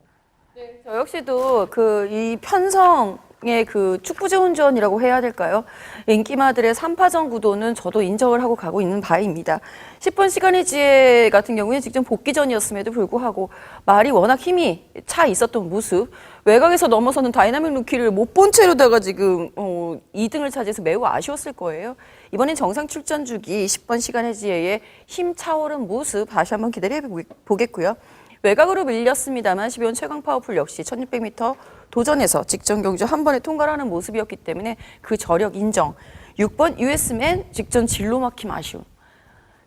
네, 저 역시도 이 편성의 축구제 운전이라고 해야 될까요? 인기마들의 3파전 구도는 저도 인정을 하고 가고 있는 바입니다. 10번 시간의 지혜 같은 경우에 직전 복귀 전이었음에도 불구하고 말이 워낙 힘이 차 있었던 모습, 외곽에서 넘어서는 다이나믹 루키를 못 본 채로다가 지금 2등을 차지해서 매우 아쉬웠을 거예요. 이번엔 정상 출전 주기 10번 시간의 지혜의 힘 차오른 모습 다시 한번 기다려 보겠고요. 외곽으로 밀렸습니다만 12번 최강 파워풀 역시 1600m 도전에서 직전 경주 한 번에 통과를 하는 모습이었기 때문에 그 저력 인정. 6번 US맨 직전 진로 막힘 아쉬움.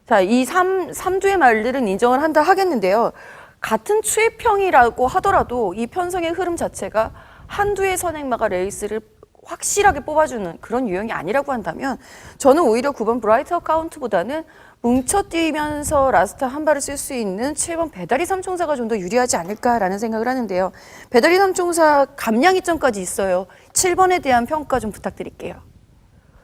자, 이 3두의 말들은 인정을 한다 하겠는데요. 같은 추입형이라고 하더라도 이 편성의 흐름 자체가 한두의 선행마가 레이스를 확실하게 뽑아주는 그런 유형이 아니라고 한다면 저는 오히려 9번 브라이트 어카운트보다는 뭉쳐뛰면서 라스트 한 발을 쓸 수 있는 7번 배다리 삼총사가 좀 더 유리하지 않을까라는 생각을 하는데요. 배다리 삼총사 감량 이점까지 있어요. 7번에 대한 평가 좀 부탁드릴게요.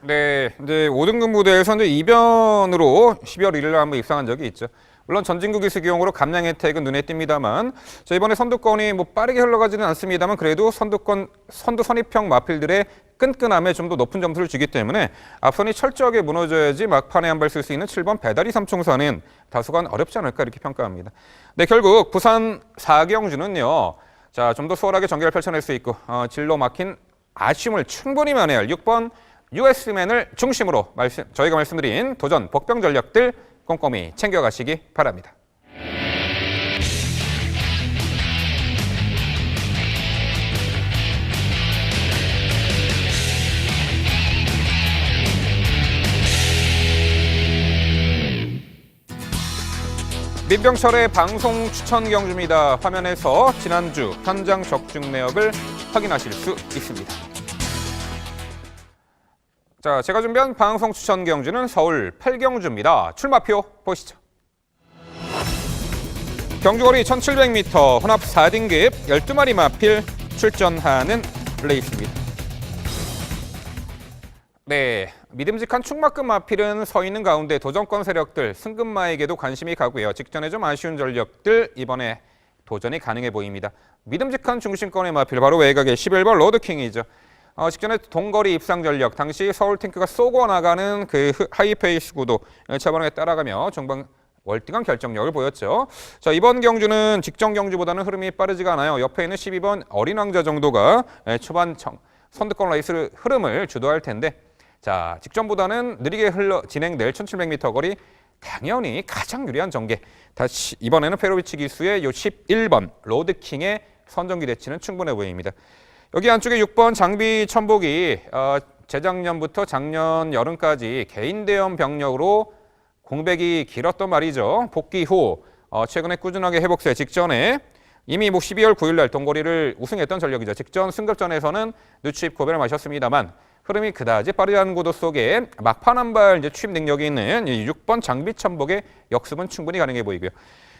네, 이제 5등급 무대에서 이제 이변으로 12월 1일 날 한번 입상한 적이 있죠. 물론 전진구 기수 기용으로 감량 혜택은 눈에 띕니다만 자, 이번에 선두권이 빠르게 흘러가지는 않습니다만 그래도 선두 선입형 마필들의 끈끈함에 좀 더 높은 점수를 주기 때문에 앞선이 철저하게 무너져야지 막판에 한 발 쓸 수 있는 7번 배다리 삼총사는 다소간 어렵지 않을까 이렇게 평가합니다. 네, 결국 부산 4경주는요. 자, 좀 더 수월하게 전개를 펼쳐낼 수 있고 진로 막힌 아쉬움을 충분히 만회할 6번 US맨을 중심으로 저희가 말씀드린 도전 복병 전력들 꼼꼼히 챙겨가시기 바랍니다. 민병철의 방송 추천 경주입니다. 화면에서 지난주 현장 적중 내역을 확인하실 수 있습니다. 자, 제가 준비한 방송 추천 경주는 서울 8경주입니다. 출마표 보시죠. 경주거리 1700m 혼합 4등급 12마리 마필 출전하는 레이스입니다. 네, 믿음직한 충마급 마필은 서 있는 가운데 도전권 세력들 승급마에게도 관심이 가고요. 직전에 좀 아쉬운 전력들 이번에 도전이 가능해 보입니다. 믿음직한 중심권의 마필 바로 외곽의 11번 로드킹이죠. 직전에 동거리 입상 전력 당시 서울 탱크가 쏘고 나가는 그 하이페이스 구도 차번에 따라가며 종방 월등한 결정력을 보였죠. 자, 이번 경주는 직전 경주보다는 흐름이 빠르지가 않아요. 옆에 있는 12번 어린 왕자 정도가 초반 선두권 레이스 흐름을 주도할 텐데, 자, 직전보다는 느리게 진행될 1700m 거리 당연히 가장 유리한 전개. 다시 이번에는 페로비치 기수의 요 11번 로드킹의 선전기 대치는 충분해 보입니다. 여기 안쪽에 6번 장비 천복이 재작년부터 작년 여름까지 개인 대형 병력으로 공백이 길었던 말이죠. 복귀 후 최근에 꾸준하게 회복세 직전에 이미 12월 9일 날 동거리를 우승했던 전력이죠. 직전 승급전에서는 누추입 고배를 마셨습니다만 흐름이 그다지 빠르지 않은 구도 속에 막판 한 발 취입 능력이 있는 6번 장비 천복의 역습은 충분히 가능해 보이고요.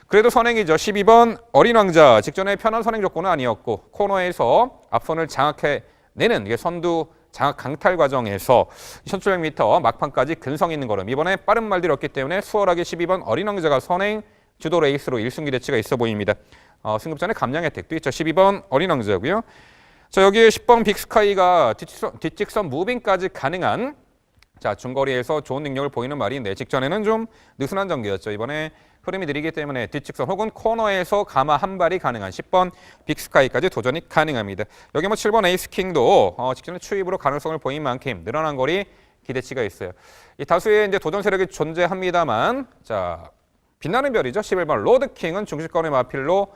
그래도 선행이죠. 12번 어린 왕자 직전에 편한 선행 조건은 아니었고 코너에서 앞선을 장악해내는 선두 장악 강탈 과정에서 1700m 막판까지 근성 있는 걸음. 이번에 빠른 말들이 없기 때문에 수월하게 12번 어린 왕자가 선행 주도 레이스로 1승 기대치가 있어 보입니다. 승급전에 감량 혜택도 있죠. 12번 어린 왕자고요. 자, 여기에 10번 빅스카이가 뒷직선 무빙까지 가능한 자, 중거리에서 좋은 능력을 보이는 말인데 직전에는 좀 느슨한 전개였죠. 이번에 흐름이 느리기 때문에 뒷직선 혹은 코너에서 가마 한 발이 가능한 10번 빅스카이까지 도전이 가능합니다. 여기 7번 에이스킹도 직전에 추입으로 가능성을 보인 만큼 늘어난 거리 기대치가 있어요. 이 다수의 이제 도전 세력이 존재합니다만, 자, 빛나는 별이죠. 11번 로드킹은 중심권의 마필로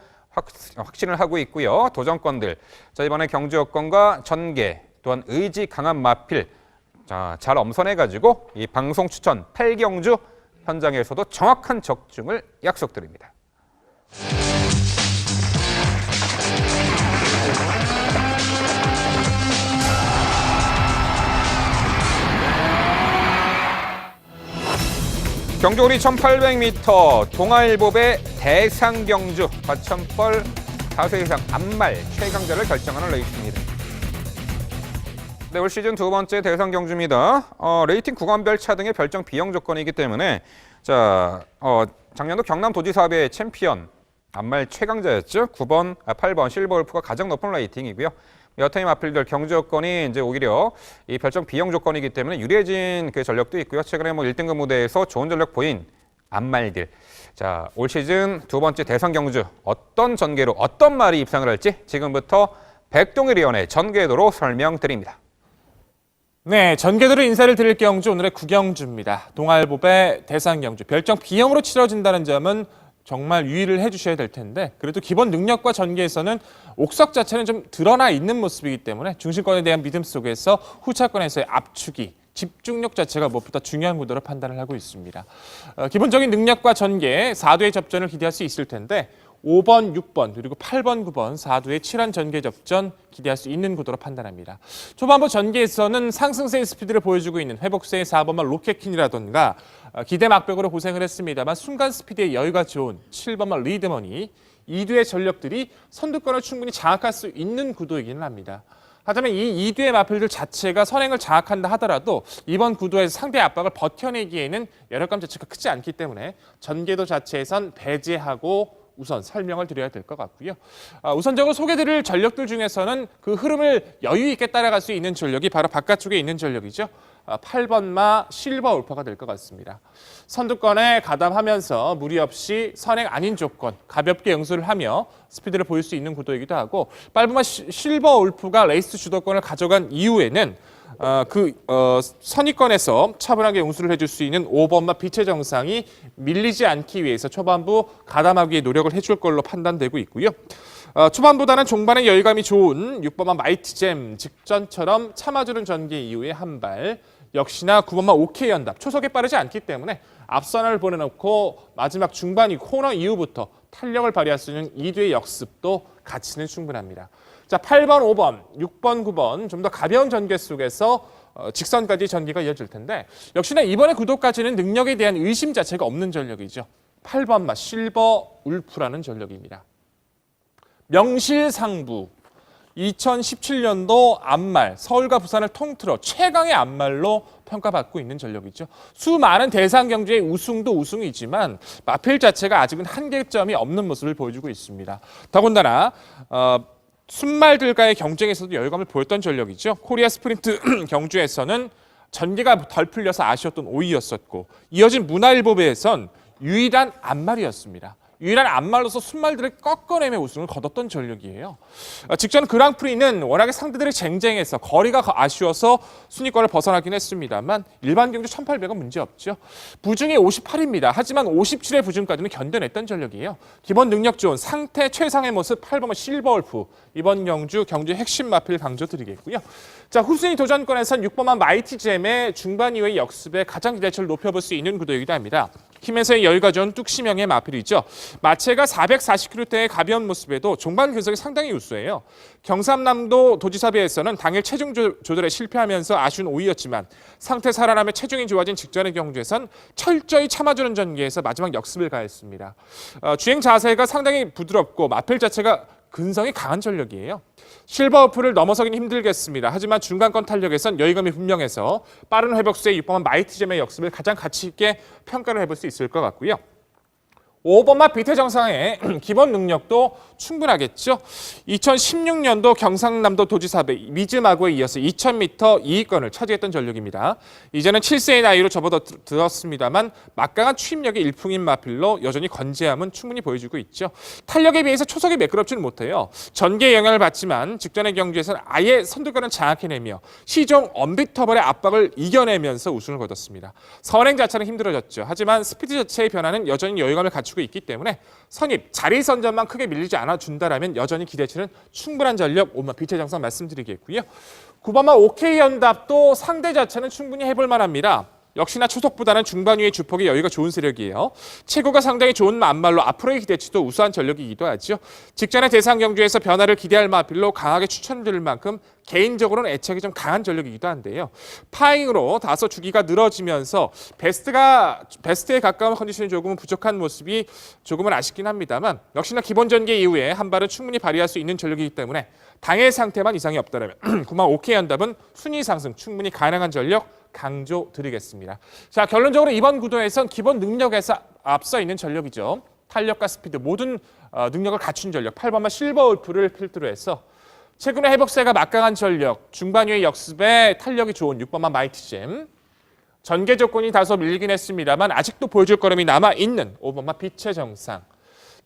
확신을 하고 있고요. 도전권들. 자, 이번에 경주 여건과 전개 또한 의지 강한 마필. 자, 잘 엄선해가지고 이 방송 추천 8경주 현장에서도 정확한 적중을 약속드립니다. 경주거리 1800m 동아일보배 대상경주 과천벌 4세 이상 암말 최강자를 결정하는 레이스입니다. 네, 올 시즌 두 번째 대상 경주입니다. 레이팅 구간별 차등의 별정 비용 조건이기 때문에 자, 작년도 경남도지사업의 챔피언 암말 최강자였죠. 8번 실버울프가 가장 높은 레이팅이고요. 여타의 마필들 경주 여건이 이제 오히려 이 별정 비용 조건이기 때문에 유리해진 그 전력도 있고요. 최근에 1등급 무대에서 좋은 전력 보인 암말들. 자, 올 시즌 두 번째 대상 경주 어떤 전개로 어떤 말이 입상을 할지 지금부터 백동일 위원의 전개도로 설명드립니다. 네, 전개도로 인사를 드릴 경주 오늘의 9경주입니다. 동아일보배 대상경주 별정 비용으로 치러진다는 점은 정말 유의를 해주셔야 될 텐데 그래도 기본 능력과 전개에서는 옥석 자체는 좀 드러나 있는 모습이기 때문에 중심권에 대한 믿음 속에서 후차권에서의 압축이 집중력 자체가 무엇보다 중요한 구도로 판단을 하고 있습니다. 기본적인 능력과 전개 4두의 접전을 기대할 수 있을 텐데 5번, 6번, 그리고 8번, 9번, 4두의 7한 전개 접전 기대할 수 있는 구도로 판단합니다. 초반부 전개에서는 상승세의 스피드를 보여주고 있는 회복세의 4번만 로켓킨이라던가 기대 막벽으로 고생을 했습니다만 순간 스피드의 여유가 좋은 7번만 리드머니, 2두의 전력들이 선두권을 충분히 장악할 수 있는 구도이기는 합니다. 하지만 이 2두의 마필들 자체가 선행을 장악한다 하더라도 이번 구도에서 상대의 압박을 버텨내기에는 여력감 자체가 크지 않기 때문에 전개도 자체에선 배제하고 우선 설명을 드려야 될 것 같고요. 우선적으로 소개드릴 전력들 중에서는 그 흐름을 여유 있게 따라갈 수 있는 전력이 바로 바깥쪽에 있는 전력이죠. 8번마 실버 울퍼가 될 것 같습니다. 선두권에 가담하면서 무리 없이 선행 아닌 조건, 가볍게 응수를 하며 스피드를 보일 수 있는 구도이기도 하고 8번마 실버 울프가 레이스 주도권을 가져간 이후에는 선위권에서 차분하게 응수를 해줄 수 있는 5번마 빛의 정상이 밀리지 않기 위해서 초반부 가담하기 위해 노력을 해줄 걸로 판단되고 있고요. 초반보다는 종반의 여유감이 좋은 6번마 마이트잼 직전처럼 참아주는 전개 이후에 한 발, 역시나 9번마 OK 연답. 초석에 빠르지 않기 때문에 앞선을 보내놓고 마지막 중반 이 코너 이후부터 탄력을 발휘할 수 있는 2두의 역습도 가치는 충분합니다. 자, 8번, 5번, 6번, 9번 좀 더 가벼운 전개 속에서 직선까지 전개가 이어질 텐데 역시나 이번의 구도까지는 능력에 대한 의심 자체가 없는 전력이죠. 8번마 실버 울프라는 전력입니다. 명실상부 2017년도 앞말 서울과 부산을 통틀어 최강의 앞말로 평가받고 있는 전력이죠. 수많은 대상 경주의 우승도 우승이지만 마필 자체가 아직은 한계점이 없는 모습을 보여주고 있습니다. 더군다나 순말들과의 경쟁에서도 열감을 보였던 전력이죠. 코리아 스프린트 경주에서는 전개가 덜 풀려서 아쉬웠던 5위였었고 이어진 문화일보배에선 유일한 앞말이었습니다. 유일한 앞말로서 순말들을 꺾어내며 우승을 거뒀던 전력이에요. 직전 그랑프리는 워낙에 상대들이 쟁쟁해서 거리가 아쉬워서 순위권을 벗어나긴 했습니다만 일반 경주 1800은 문제없죠. 부중이 58입니다. 하지만 57의 부중까지는 견뎌냈던 전력이에요. 기본 능력 좋은 상태 최상의 모습 8번은 실버울프. 이번 경주 경주의 핵심 마필 강조드리겠고요. 자, 후순위 도전권에선 6번만 마이티잼의 중반 이후의 역습에 가장 기대치를 높여볼 수 있는 구도이기도 합니다. 힘에서의 여유가 좋은 뚝심형의 마필이죠. 마체가 440kg대의 가벼운 모습에도 종반 근성이 상당히 우수해요. 경상남도 도지사배에서는 당일 체중 조절에 실패하면서 아쉬운 5위였지만 상태 살아나며 체중이 좋아진 직전의 경주에선 철저히 참아주는 전개에서 마지막 역습을 가했습니다. 주행 자세가 상당히 부드럽고 마필 자체가 근성이 강한 전력이에요. 실버우프를 넘어서긴 힘들겠습니다. 하지만 중간권 탄력에선 여유감이 분명해서 빠른 회복수의 6번만 마이티잼의 역습을 가장 가치 있게 평가를 해볼 수 있을 것 같고요. 5번마 비태정상의 기본 능력도 충분하겠죠. 2016년도 경상남도 도지사배 미즈마고에 이어서 2000m 2위권을 차지했던 전력입니다. 이제는 7세의 나이로 접어들었습니다만 막강한 추임력의 일풍인 마필로 여전히 건재함은 충분히 보여주고 있죠. 탄력에 비해서 초석이 매끄럽지는 못해요. 전개에 영향을 받지만 직전의 경주에서는 아예 선두권을 장악해내며 시종 언비터블의 압박을 이겨내면서 우승을 거뒀습니다. 선행 자체는 힘들어졌죠. 하지만 스피드 자체의 변화는 여전히 여유감을 갖추고 있기 때문에 선입, 자리 선전만 크게 밀리지 않아준다라면 여전히 기대치는 충분한 전력 5번 비태정상 말씀드리겠고요. 9번만 OK 연답도 상대 자체는 충분히 해볼 만합니다. 역시나 초속보다는 중반 위의 주폭의 여유가 좋은 세력이에요. 체구가 상당히 좋은 앞말로 앞으로의 기대치도 우수한 전력이기도 하죠. 직전의 대상 경주에서 변화를 기대할 마필로 강하게 추천드릴 만큼 개인적으로는 애착이 좀 강한 전력이기도 한데요. 파잉으로 다소 주기가 늘어지면서 베스트에 가까운 컨디션이 조금은 부족한 모습이 조금은 아쉽긴 합니다만 역시나 기본 전개 이후에 한 발은 충분히 발휘할 수 있는 전력이기 때문에 당의 상태만 이상이 없다면 9만 OK 연답은 순위 상승 충분히 가능한 전력 강조드리겠습니다. 자, 결론적으로 이번 구도에선 기본 능력에서 앞서 있는 전력이죠. 탄력과 스피드 모든 능력을 갖춘 전력 8번만 실버울프를 필두로 해서 최근에 회복세가 막강한 전력 중반 이후의 역습에 탄력이 좋은 6번만 마이티잼 전개 조건이 다소 밀리긴 했습니다만 아직도 보여줄 걸음이 남아있는 5번만 빛의 정상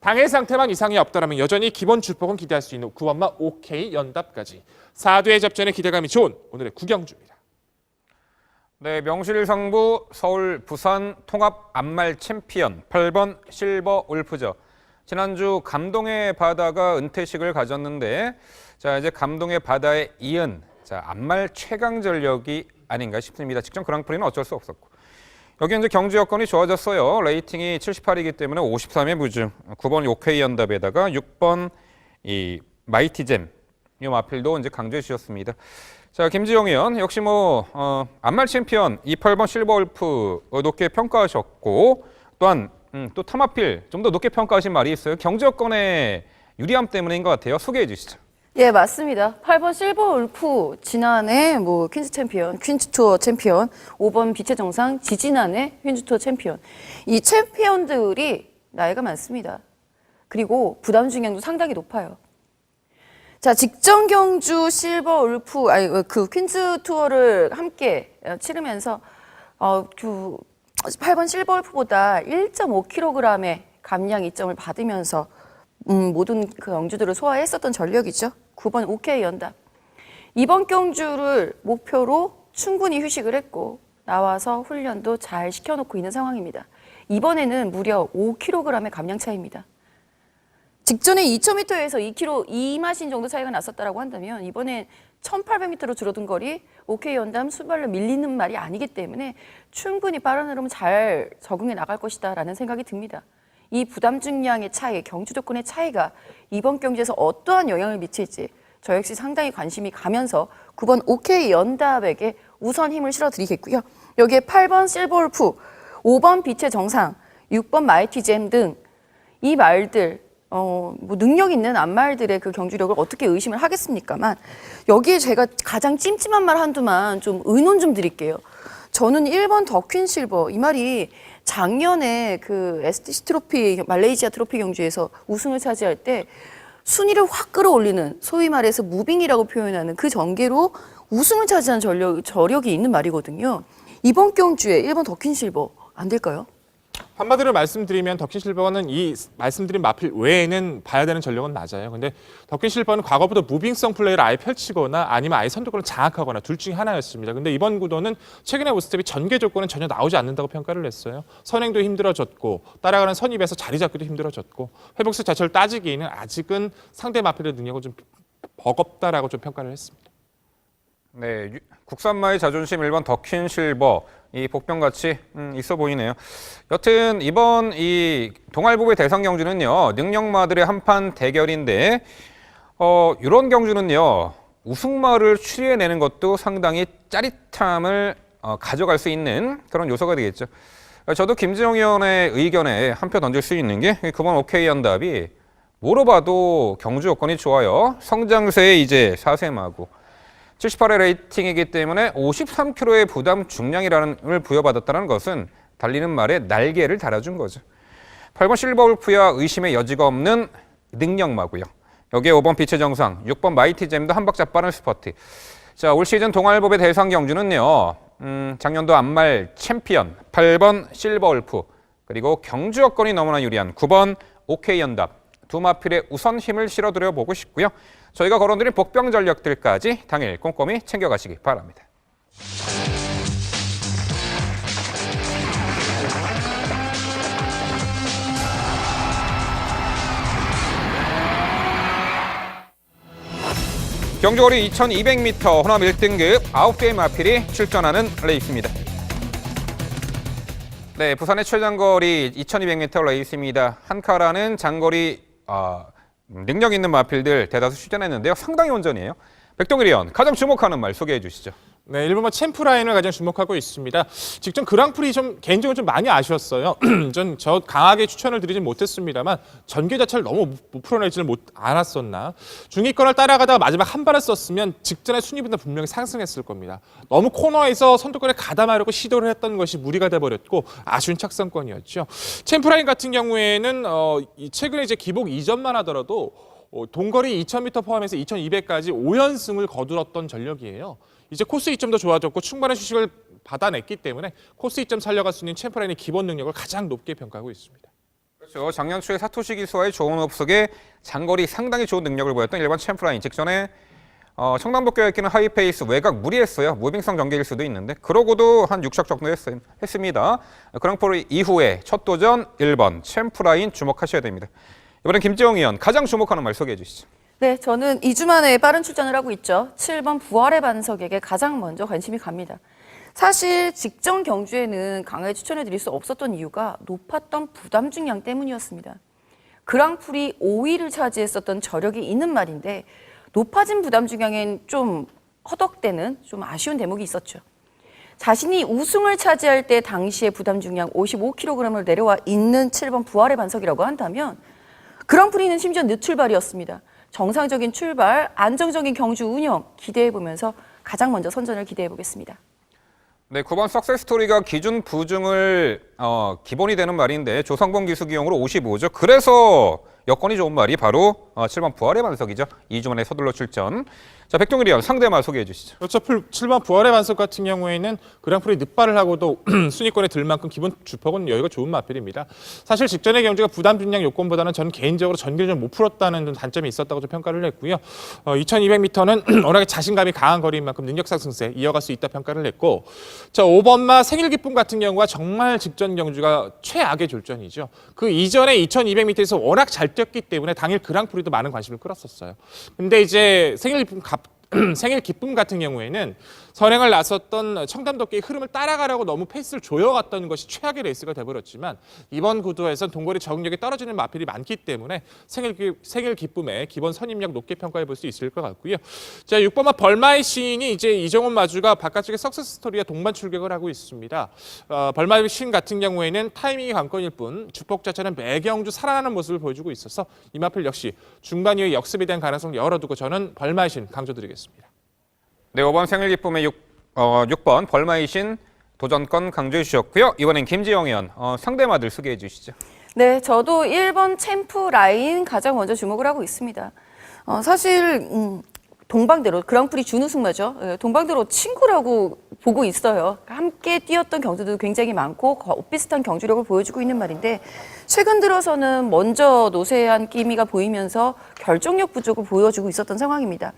당의 상태만 이상이 없다면 여전히 기본 주폭은 기대할 수 있는 9번만 OK 연답까지 4두의 접전에 기대감이 좋은 오늘의 구경주입니다. 네, 명실상부 서울 부산 통합 앞말 챔피언 8번 실버 울프죠. 지난주 감동의 바다가 은퇴식을 가졌는데 자, 이제 감동의 바다에 이은 앞말 최강 전력이 아닌가 싶습니다. 직전 그랑프리는 어쩔 수 없었고. 여기 이제 경주 여건이 좋아졌어요. 레이팅이 78이기 때문에 53의 무중, 9번 OK 연답에다가 6번 이 마이티잼 이 마필도 이제 강조해 주셨습니다. 자, 김지영 의원 역시 앞말 챔피언 28번 실버울프 높게 평가하셨고 또한 또 타마필 좀 더 높게 평가하신 말이 있어요. 경주 여건의 유리함 때문인 것 같아요. 소개해 주시죠. 예, 맞습니다. 8번 실버 울프, 지난해 퀸즈 챔피언, 퀸즈 투어 챔피언, 5번 빛의 정상, 지지난해 퀸즈 투어 챔피언. 이 챔피언들이 나이가 많습니다. 그리고 부담 중량도 상당히 높아요. 자, 직전 경주 실버 울프, 퀸즈 투어를 함께 치르면서 8번 실버 울프보다 1.5kg의 감량 이점을 받으면서 모든 그 경주들을 소화했었던 전력이죠. 9번 OK 연답. 이번 경주를 목표로 충분히 휴식을 했고 나와서 훈련도 잘 시켜놓고 있는 상황입니다. 이번에는 무려 5kg의 감량 차이입니다. 직전에 2,000m에서 2km 2마신 정도 차이가 났었다라고 한다면 이번엔 1,800m로 줄어든 거리 OK 연담 수발로 밀리는 말이 아니기 때문에 충분히 빠른 흐름 잘 적응해 나갈 것이다라는 생각이 듭니다. 이 부담 중량의 차이, 경주 조건의 차이가 이번 경주에서 어떠한 영향을 미칠지 저 역시 상당히 관심이 가면서 9번 OK 연답에게 우선 힘을 실어드리겠고요. 여기에 8번 실버울프, 5번 빛의 정상, 6번 마이티잼 등 이 말들 뭐 능력 있는 앞말들의 그 경주력을 어떻게 의심을 하겠습니까만 여기에 제가 가장 찜찜한 말 한두만 좀 의논 좀 드릴게요. 저는 1번 더퀸 실버 이 말이 작년에 그 STC 트로피 말레이시아 트로피 경주에서 우승을 차지할 때 순위를 확 끌어올리는 소위 말해서 무빙이라고 표현하는 그 전개로 우승을 차지한 저력이 있는 말이거든요. 이번 경주에 1번 더퀸 실버 안 될까요? 한마디로 말씀드리면 덕킨 실버는 이 말씀드린 마필 외에는 봐야 되는 전력은 맞아요. 근데 덕킨 실버는 과거부터 무빙성 플레이를 아예 펼치거나 아니면 아예 선두권을 장악하거나 둘 중에 하나였습니다. 근데 이번 구도는 최근의 모스텝이 전개 조건은 전혀 나오지 않는다고 평가를 했어요. 선행도 힘들어졌고 따라가는 선입에서 자리 잡기도 힘들어졌고 회복수 자체를 따지기에는 아직은 상대 마필의 능력은 좀 버겁다라고 좀 평가를 했습니다. 네, 국산마의 자존심 1번 더퀸 실버 이 복병같이 있어 보이네요. 여튼 이번 이 동아일보의 대상 경주는요 능력마들의 한판 대결인데 이런 경주는요 우승마를 추리해내는 것도 상당히 짜릿함을 가져갈 수 있는 그런 요소가 되겠죠. 저도 김지영 의원의 의견에 한 표 던질 수 있는 게 9번 OK 연답이 뭐로 봐도 경주 여건이 좋아요. 성장세의 이제 4세마고 78의 레이팅이기 때문에 53kg의 부담 중량이라는 걸 부여받았다는 것은 달리는 말에 날개를 달아준 거죠. 8번 실버울프야 의심의 여지가 없는 능력마고요. 여기에 5번 빛의 정상, 6번 마이티잼도 한 박자 빠른 스퍼트. 자, 올 시즌 동아일보의 대상 경주는요. 작년도 안말 챔피언 8번 실버울프 그리고 경주 여건이 너무나 유리한 9번 OK 연답 두 마필에 우선 힘을 실어드려 보고 싶고요. 저희가 거론드린 복병 전력들까지 당일 꼼꼼히 챙겨가시기 바랍니다. 경주거리 2200m 혼합 1등급 9개의 마필이 출전하는 레이스입니다. 네, 부산의 최장거리 2200m 레이스입니다. 한카라는 장거리 능력 있는 마필들 대다수 출전했는데요. 상당히 온전이에요. 백동일 의원, 가장 주목하는 말 소개해 주시죠. 네, 일본마 챔프라인을 가장 주목하고 있습니다. 직전 그랑프리 좀 개인적으로 좀 많이 아쉬웠어요. 저 강하게 추천을 드리진 못했습니다만 전개 자체를 너무 못 풀어내지는 않았었나. 중위권을 따라가다가 마지막 한 발을 썼으면 직전의 순위보다 분명히 상승했을 겁니다. 너무 코너에서 선두권에 가담하려고 시도를 했던 것이 무리가 돼버렸고 아쉬운 착선권이었죠. 챔프라인 같은 경우에는 최근에 이제 기복 이전만 하더라도 동거리 2000m 포함해서 2200까지 5연승을 거둘었던 전력이에요. 이제 코스 이점도 좋아졌고 충분한 휴식을 받아냈기 때문에 코스 이점 살려갈 수 있는 챔프라인의 기본 능력을 가장 높게 평가하고 있습니다. 그렇죠. 작년 초에 사토시 기수와의 좋은 호흡 속에 장거리 상당히 좋은 능력을 보였던 일반 챔프라인. 직전에 청담도교에 끼는 하이페이스 외곽 무리했어요. 무빙성 전개일 수도 있는데 그러고도 한 6척 정도 했습니다. 그랑프리 이후에 첫 도전 1번 챔프라인 주목하셔야 됩니다. 이번엔 김지영 의원 가장 주목하는 말 소개해 주시죠. 네, 저는 2주 만에 빠른 출전을 하고 있죠. 7번 부활의 반석에게 가장 먼저 관심이 갑니다. 사실 직전 경주에는 강하게 추천해 드릴 수 없었던 이유가 높았던 부담 중량 때문이었습니다. 그랑프리 5위를 차지했었던 저력이 있는 말인데 높아진 부담 중량엔 좀 허덕대는 좀 아쉬운 대목이 있었죠. 자신이 우승을 차지할 때 당시의 부담 중량 55kg을 내려와 있는 7번 부활의 반석이라고 한다면 그랑프리는 심지어 늦 출발이었습니다. 정상적인 출발, 안정적인 경주 운영 기대해보면서 가장 먼저 선전을 기대해보겠습니다. 네, 9번 석세스토리가 기준 부중을 기본이 되는 말인데 조성범 기수 기용으로 55죠. 그래서 여건이 좋은 말이 바로 7번 부활의 반석이죠. 이주만의 서둘러 출전. 자, 백종일 위원 상대마 소개해 주시죠. 그렇죠. 7번 부활의 반석 같은 경우에는 그랑프리 늦발을 하고도 순위권에 들 만큼 기본 주폭은 여유가 좋은 마필입니다. 사실 직전의 경주가 부담 중량 요건보다는 저는 개인적으로 전기를 좀 못 풀었다는 좀 단점이 있었다고 좀 평가를 했고요. 2200m는 워낙에 자신감이 강한 거리인 만큼 능력 상승세 이어갈 수 있다 평가를 했고, 자 5번마 생일 기쁨 같은 경우가 정말 직전 경주가 최악의 졸전이죠. 그 이전에 2200m에서 워낙 잘 뛰었기 때문에 당일 그랑프리도 많은 관심을 끌었었어요. 근데 이제 생일 기쁨 같은 경우에는 선행을 나섰던 청담도끼의 흐름을 따라가려고 너무 페이스를 조여갔던 것이 최악의 레이스가 돼버렸지만, 이번 구도에선 동거리 적응력이 떨어지는 마필이 많기 때문에 생일 기쁨의 기본 선임력 높게 평가해 볼 수 있을 것 같고요. 자 6번마 벌마의 시인이 이제 이정훈 마주가 바깥쪽에 석세스 스토리와 동반 출격을 하고 있습니다. 벌마의 시인 같은 경우에는 타이밍이 관건일 뿐 주폭 자체는 매경주 살아나는 모습을 보여주고 있어서 이 마필 역시 중반 이후에 역습에 대한 가능성을 열어두고 저는 벌마의 시인 강조드리겠습니다. 네, 5번 생일 기쁨의 6번 벌마의 신 도전권 강조해 주셨고요. 이번엔 김지영 의원 상대마들 소개해 주시죠. 네, 저도 1번 챔프 라인 가장 먼저 주목을 하고 있습니다. 사실 동방대로 그랑프리 준우승마죠. 동방대로 친구라고 보고 있어요. 함께 뛰었던 경주도 굉장히 많고 비슷한 경주력을 보여주고 있는 말인데, 최근 들어서는 먼저 노세한 끼미가 보이면서 결정력 부족을 보여주고 있었던 상황입니다.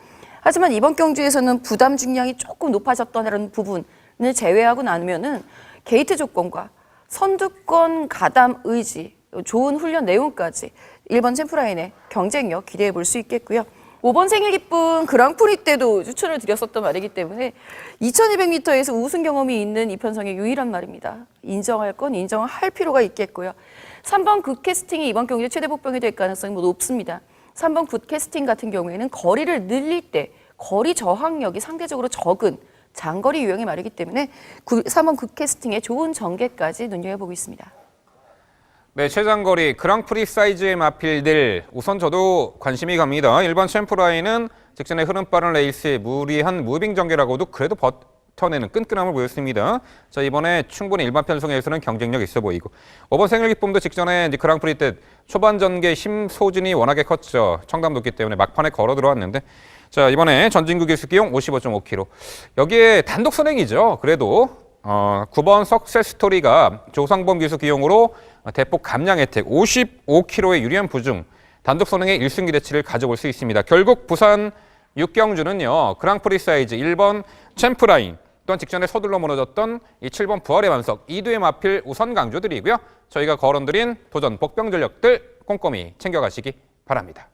하지만 이번 경주에서는 부담 중량이 조금 높아졌다는 부분을 제외하고 나누면은 게이트 조건과 선두권 가담 의지, 좋은 훈련 내용까지 1번 챔프라인의 경쟁력 기대해 볼 수 있겠고요. 5번 생일 기쁨 그랑프리 때도 추천을 드렸었던 말이기 때문에 2200m에서 우승 경험이 있는 이 편성의 유일한 말입니다. 인정할 건 인정할 필요가 있겠고요. 3번 굿캐스팅이 이번 경기에 최대 복병이 될 가능성이 높습니다. 3번 굿캐스팅 같은 경우에는 거리를 늘릴 때 거리 저항력이 상대적으로 적은 장거리 유형의 말이기 때문에 3번 굿캐스팅의 좋은 전개까지 눈여겨보고 있습니다. 네, 최장거리 그랑프리 사이즈의 마필들 우선 저도 관심이 갑니다. 1번 챔프라인은 직전에 흐름 빠른 레이스에 무리한 무빙 전개라고도 그래도 버텨내는 끈끈함을 보였습니다. 자, 이번에 충분히 일반 편성에서는 경쟁력 있어 보이고, 5번 생일 기쁨도 직전에 이제 그랑프리 때 초반 전개 힘 소진이 워낙에 컸죠. 청담도기 때문에 막판에 걸어 들어왔는데, 자 이번에 전진구 기수 기용 55.5km. 여기에 단독 선행이죠. 그래도 9번 석세스 스토리가 조상범 기수 기용으로 대폭 감량 혜택 55km의 유리한 부중 단독 선행의 1승 기대치를 가져볼 수 있습니다. 결국 부산 6경주는요. 그랑프리 사이즈 1번 챔프라인 또한 직전에 서둘러 무너졌던 이 7번 부활의 반석 2두의 마필 우선 강조드리고요. 저희가 거론드린 도전 복병 전력들 꼼꼼히 챙겨가시기 바랍니다.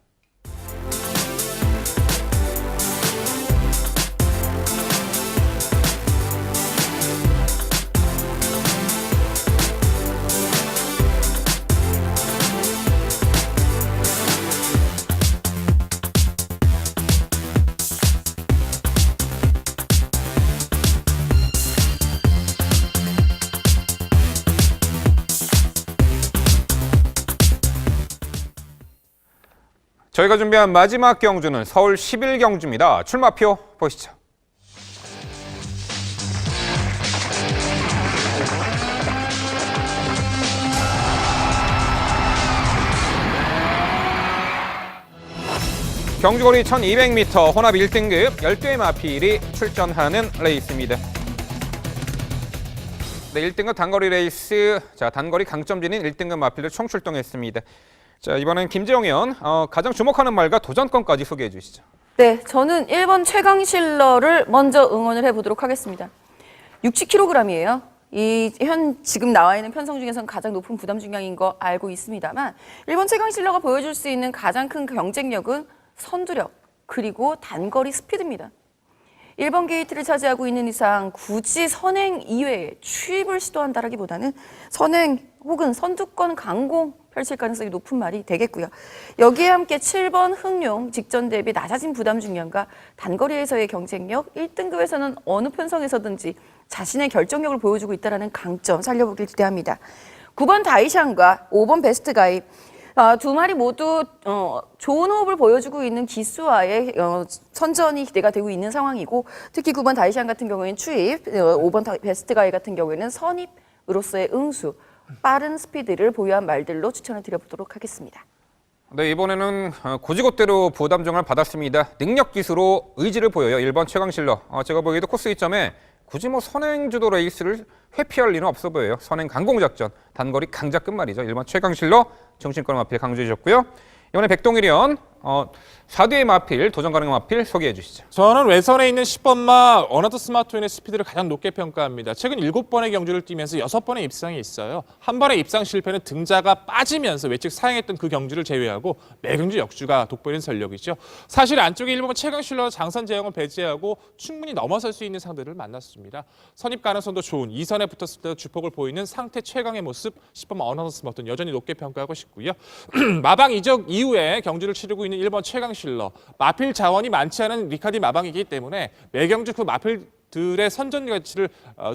저희가 준비한 마지막 경주는 서울 11경주입니다. 출마표 보시죠. 경주거리 1200m 혼합 1등급 12의 마필이 출전하는 레이스입니다. 네, 1등급 단거리 레이스, 자 단거리 강점진인 1등급 마필들 총출동했습니다. 자 이번엔 김재영 의원 가장 주목하는 말과 도전권까지 소개해 주시죠. 네, 저는 1번 최강실러를 먼저 응원을 해보도록 하겠습니다. 60kg이에요. 지금 나와 있는 편성 중에서는 가장 높은 부담 중량인 거 알고 있습니다만 1번 최강실러가 보여줄 수 있는 가장 큰 경쟁력은 선두력 그리고 단거리 스피드입니다. 1번 게이트를 차지하고 있는 이상 굳이 선행 이외에 추입을 시도한다라기보다는 선행 혹은 선두권 강공 펼칠 가능성이 높은 말이 되겠고요. 여기에 함께 7번 흥룡 직전 대비 낮아진 부담 중량과 단거리에서의 경쟁력, 1등급에서는 어느 편성에서든지 자신의 결정력을 보여주고 있다는 강점 살려보길 기대합니다. 9번 다이샹과 5번 베스트가이 두 마리 모두 좋은 호흡을 보여주고 있는 기수와의 선전이 기대가 되고 있는 상황이고, 특히 9번 다이샹 같은 경우에는 추입, 5번 베스트가이 같은 경우에는 선입으로서의 응수, 빠른 스피드를 보유한 말들로 추천을 드려보도록 하겠습니다. 네, 이번에는 고지곳대로 부담정을 받았습니다. 능력 기수로 의지를 보여요. 1번 최강실러. 제가 보기에도 코스 2점에 굳이 뭐 선행주도 레이스를 회피할 리는 없어 보여요. 선행 강공작전, 단거리 강자 끝말이죠. 1번 최강실러 정신권 마필 강조해 주셨고요. 이번에 백동일이연 4뒤의 마필, 도전 가능한 마필 소개해 주시죠. 저는 외선에 있는 10번마 어나더 스마트윈의 스피드를 가장 높게 평가합니다. 최근 7번의 경주를 뛰면서 6번의 입상이 있어요. 한 번의 입상 실패는 등자가 빠지면서 외측 사용했던 그 경주를 제외하고 매경주 역주가 돋보이는 전력이죠. 사실 안쪽에 1번 최강실러 장선 제형을 배제하고 충분히 넘어설 수 있는 상대를 만났습니다. 선입 가능성도 좋은 2선에 붙었을 때도 주폭을 보이는 상태 최강의 모습 10번마 어나더 스마트윈 여전히 높게 평가하고 싶고요. 마방 이적 이후에 경주를 치르고 있는 1번 최강실러 마필 자원이 많지 않은 리카디 마방이기 때문에 매경주 그 마필들의 선전 가치를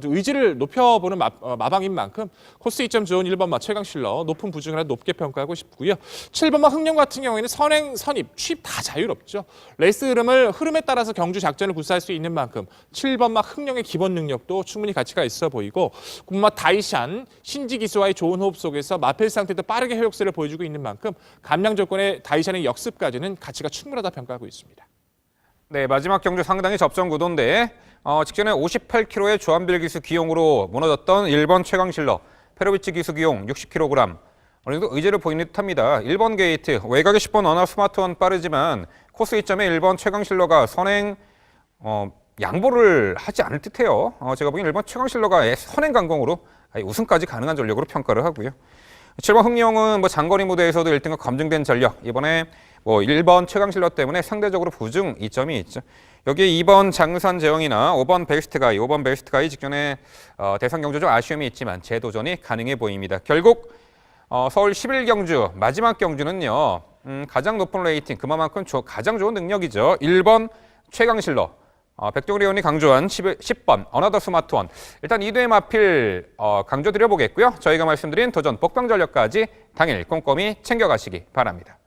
의지를 높여보는 마방인 만큼 코스 2점 좋은 1번마 최강실러 높은 부중을 높게 평가하고 싶고요. 7번마 흥룡 같은 경우에는 선행, 선입, 취입 다 자유롭죠. 레이스 흐름에 따라서 경주 작전을 구사할 수 있는 만큼 7번마 흥룡의 기본 능력도 충분히 가치가 있어 보이고 9번마 다이샨 신지 기수와의 좋은 호흡 속에서 마필 상태도 빠르게 회복세를 보여주고 있는 만큼 감량 조건의 다이샨의 역습까지는 가치가 충분하다 평가하고 있습니다. 네, 마지막 경주 상당히 접전 구도인데 직전에 58kg의 조한빌 기수 기용으로 무너졌던 1번 최강실러, 페로비치 기수 기용 60kg. 어느 정도 의지를 보이는 듯합니다. 1번 게이트, 외곽의 10번 어나 스마트원 빠르지만 코스 2점에 1번 최강실러가 선행 양보를 하지 않을 듯해요. 제가 보기엔 1번 최강실러가 선행 강공으로 우승까지 가능한 전력으로 평가를 하고요. 7번 흥룡은 장거리 무대에서도 1등과 검증된 전력. 이번에 1번 최강실러 때문에 상대적으로 부중 이점이 있죠. 여기에 2번 장산 재영이나 5번 베스트가이, 5번 베스트가이 직전에 대선 경주 좀 아쉬움이 있지만 재도전이 가능해 보입니다. 결국 서울 11경주 마지막 경주는요. 가장 높은 레이팅, 그만큼 가장 좋은 능력이죠. 1번 최강실러. 백동일 의원이 강조한 10번 어나더 스마트원. 일단 2도의 마필 강조드려보겠고요. 저희가 말씀드린 도전 복병 전력까지 당일 꼼꼼히 챙겨가시기 바랍니다.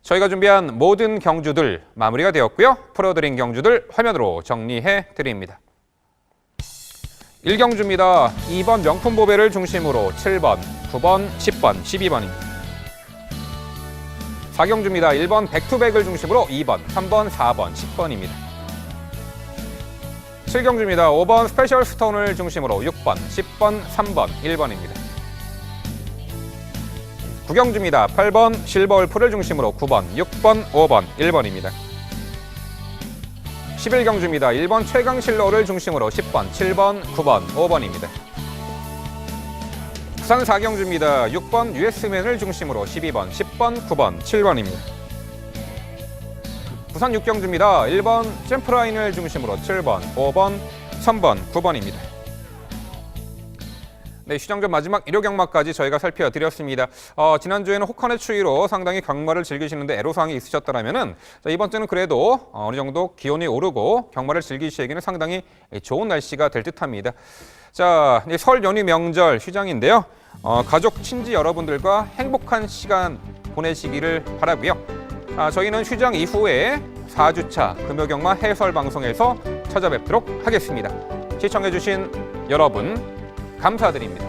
저희가 준비한 모든 경주들 마무리가 되었고요. 풀어드린 경주들 화면으로 정리해 드립니다. 1경주입니다. 2번 명품 보배를 중심으로 7번, 9번, 10번, 12번입니다. 4경주입니다. 1번 백투백을 중심으로 2번, 3번, 4번, 10번입니다. 7경주입니다. 5번 스페셜 스톤을 중심으로 6번, 10번, 3번, 1번입니다. 9경주입니다. 8번 실버 울프를 중심으로 9번, 6번, 5번, 1번입니다. 11경주입니다. 1번 최강실러를 중심으로 10번, 7번, 9번, 5번입니다. 부산 4경주입니다. 6번 US맨을 중심으로 12번, 10번, 9번, 7번입니다. 부산 6경주입니다. 1번 잼프라인을 중심으로 7번, 5번, 3번, 9번입니다. 네, 시정전 마지막 1호 경마까지 저희가 살펴드렸습니다. 지난주에는 혹한의 추위로 상당히 경마를 즐기시는데 애로사항이 있으셨다면 이번 주는 그래도 어느 정도 기온이 오르고 경마를 즐기시기에는 상당히 좋은 날씨가 될 듯합니다. 자, 설 연휴 명절 휴장인데요. 가족, 친지 여러분들과 행복한 시간 보내시기를 바라고요. 저희는 휴장 이후에 4주차 금요경마 해설 방송에서 찾아뵙도록 하겠습니다. 시청해주신 여러분 감사드립니다.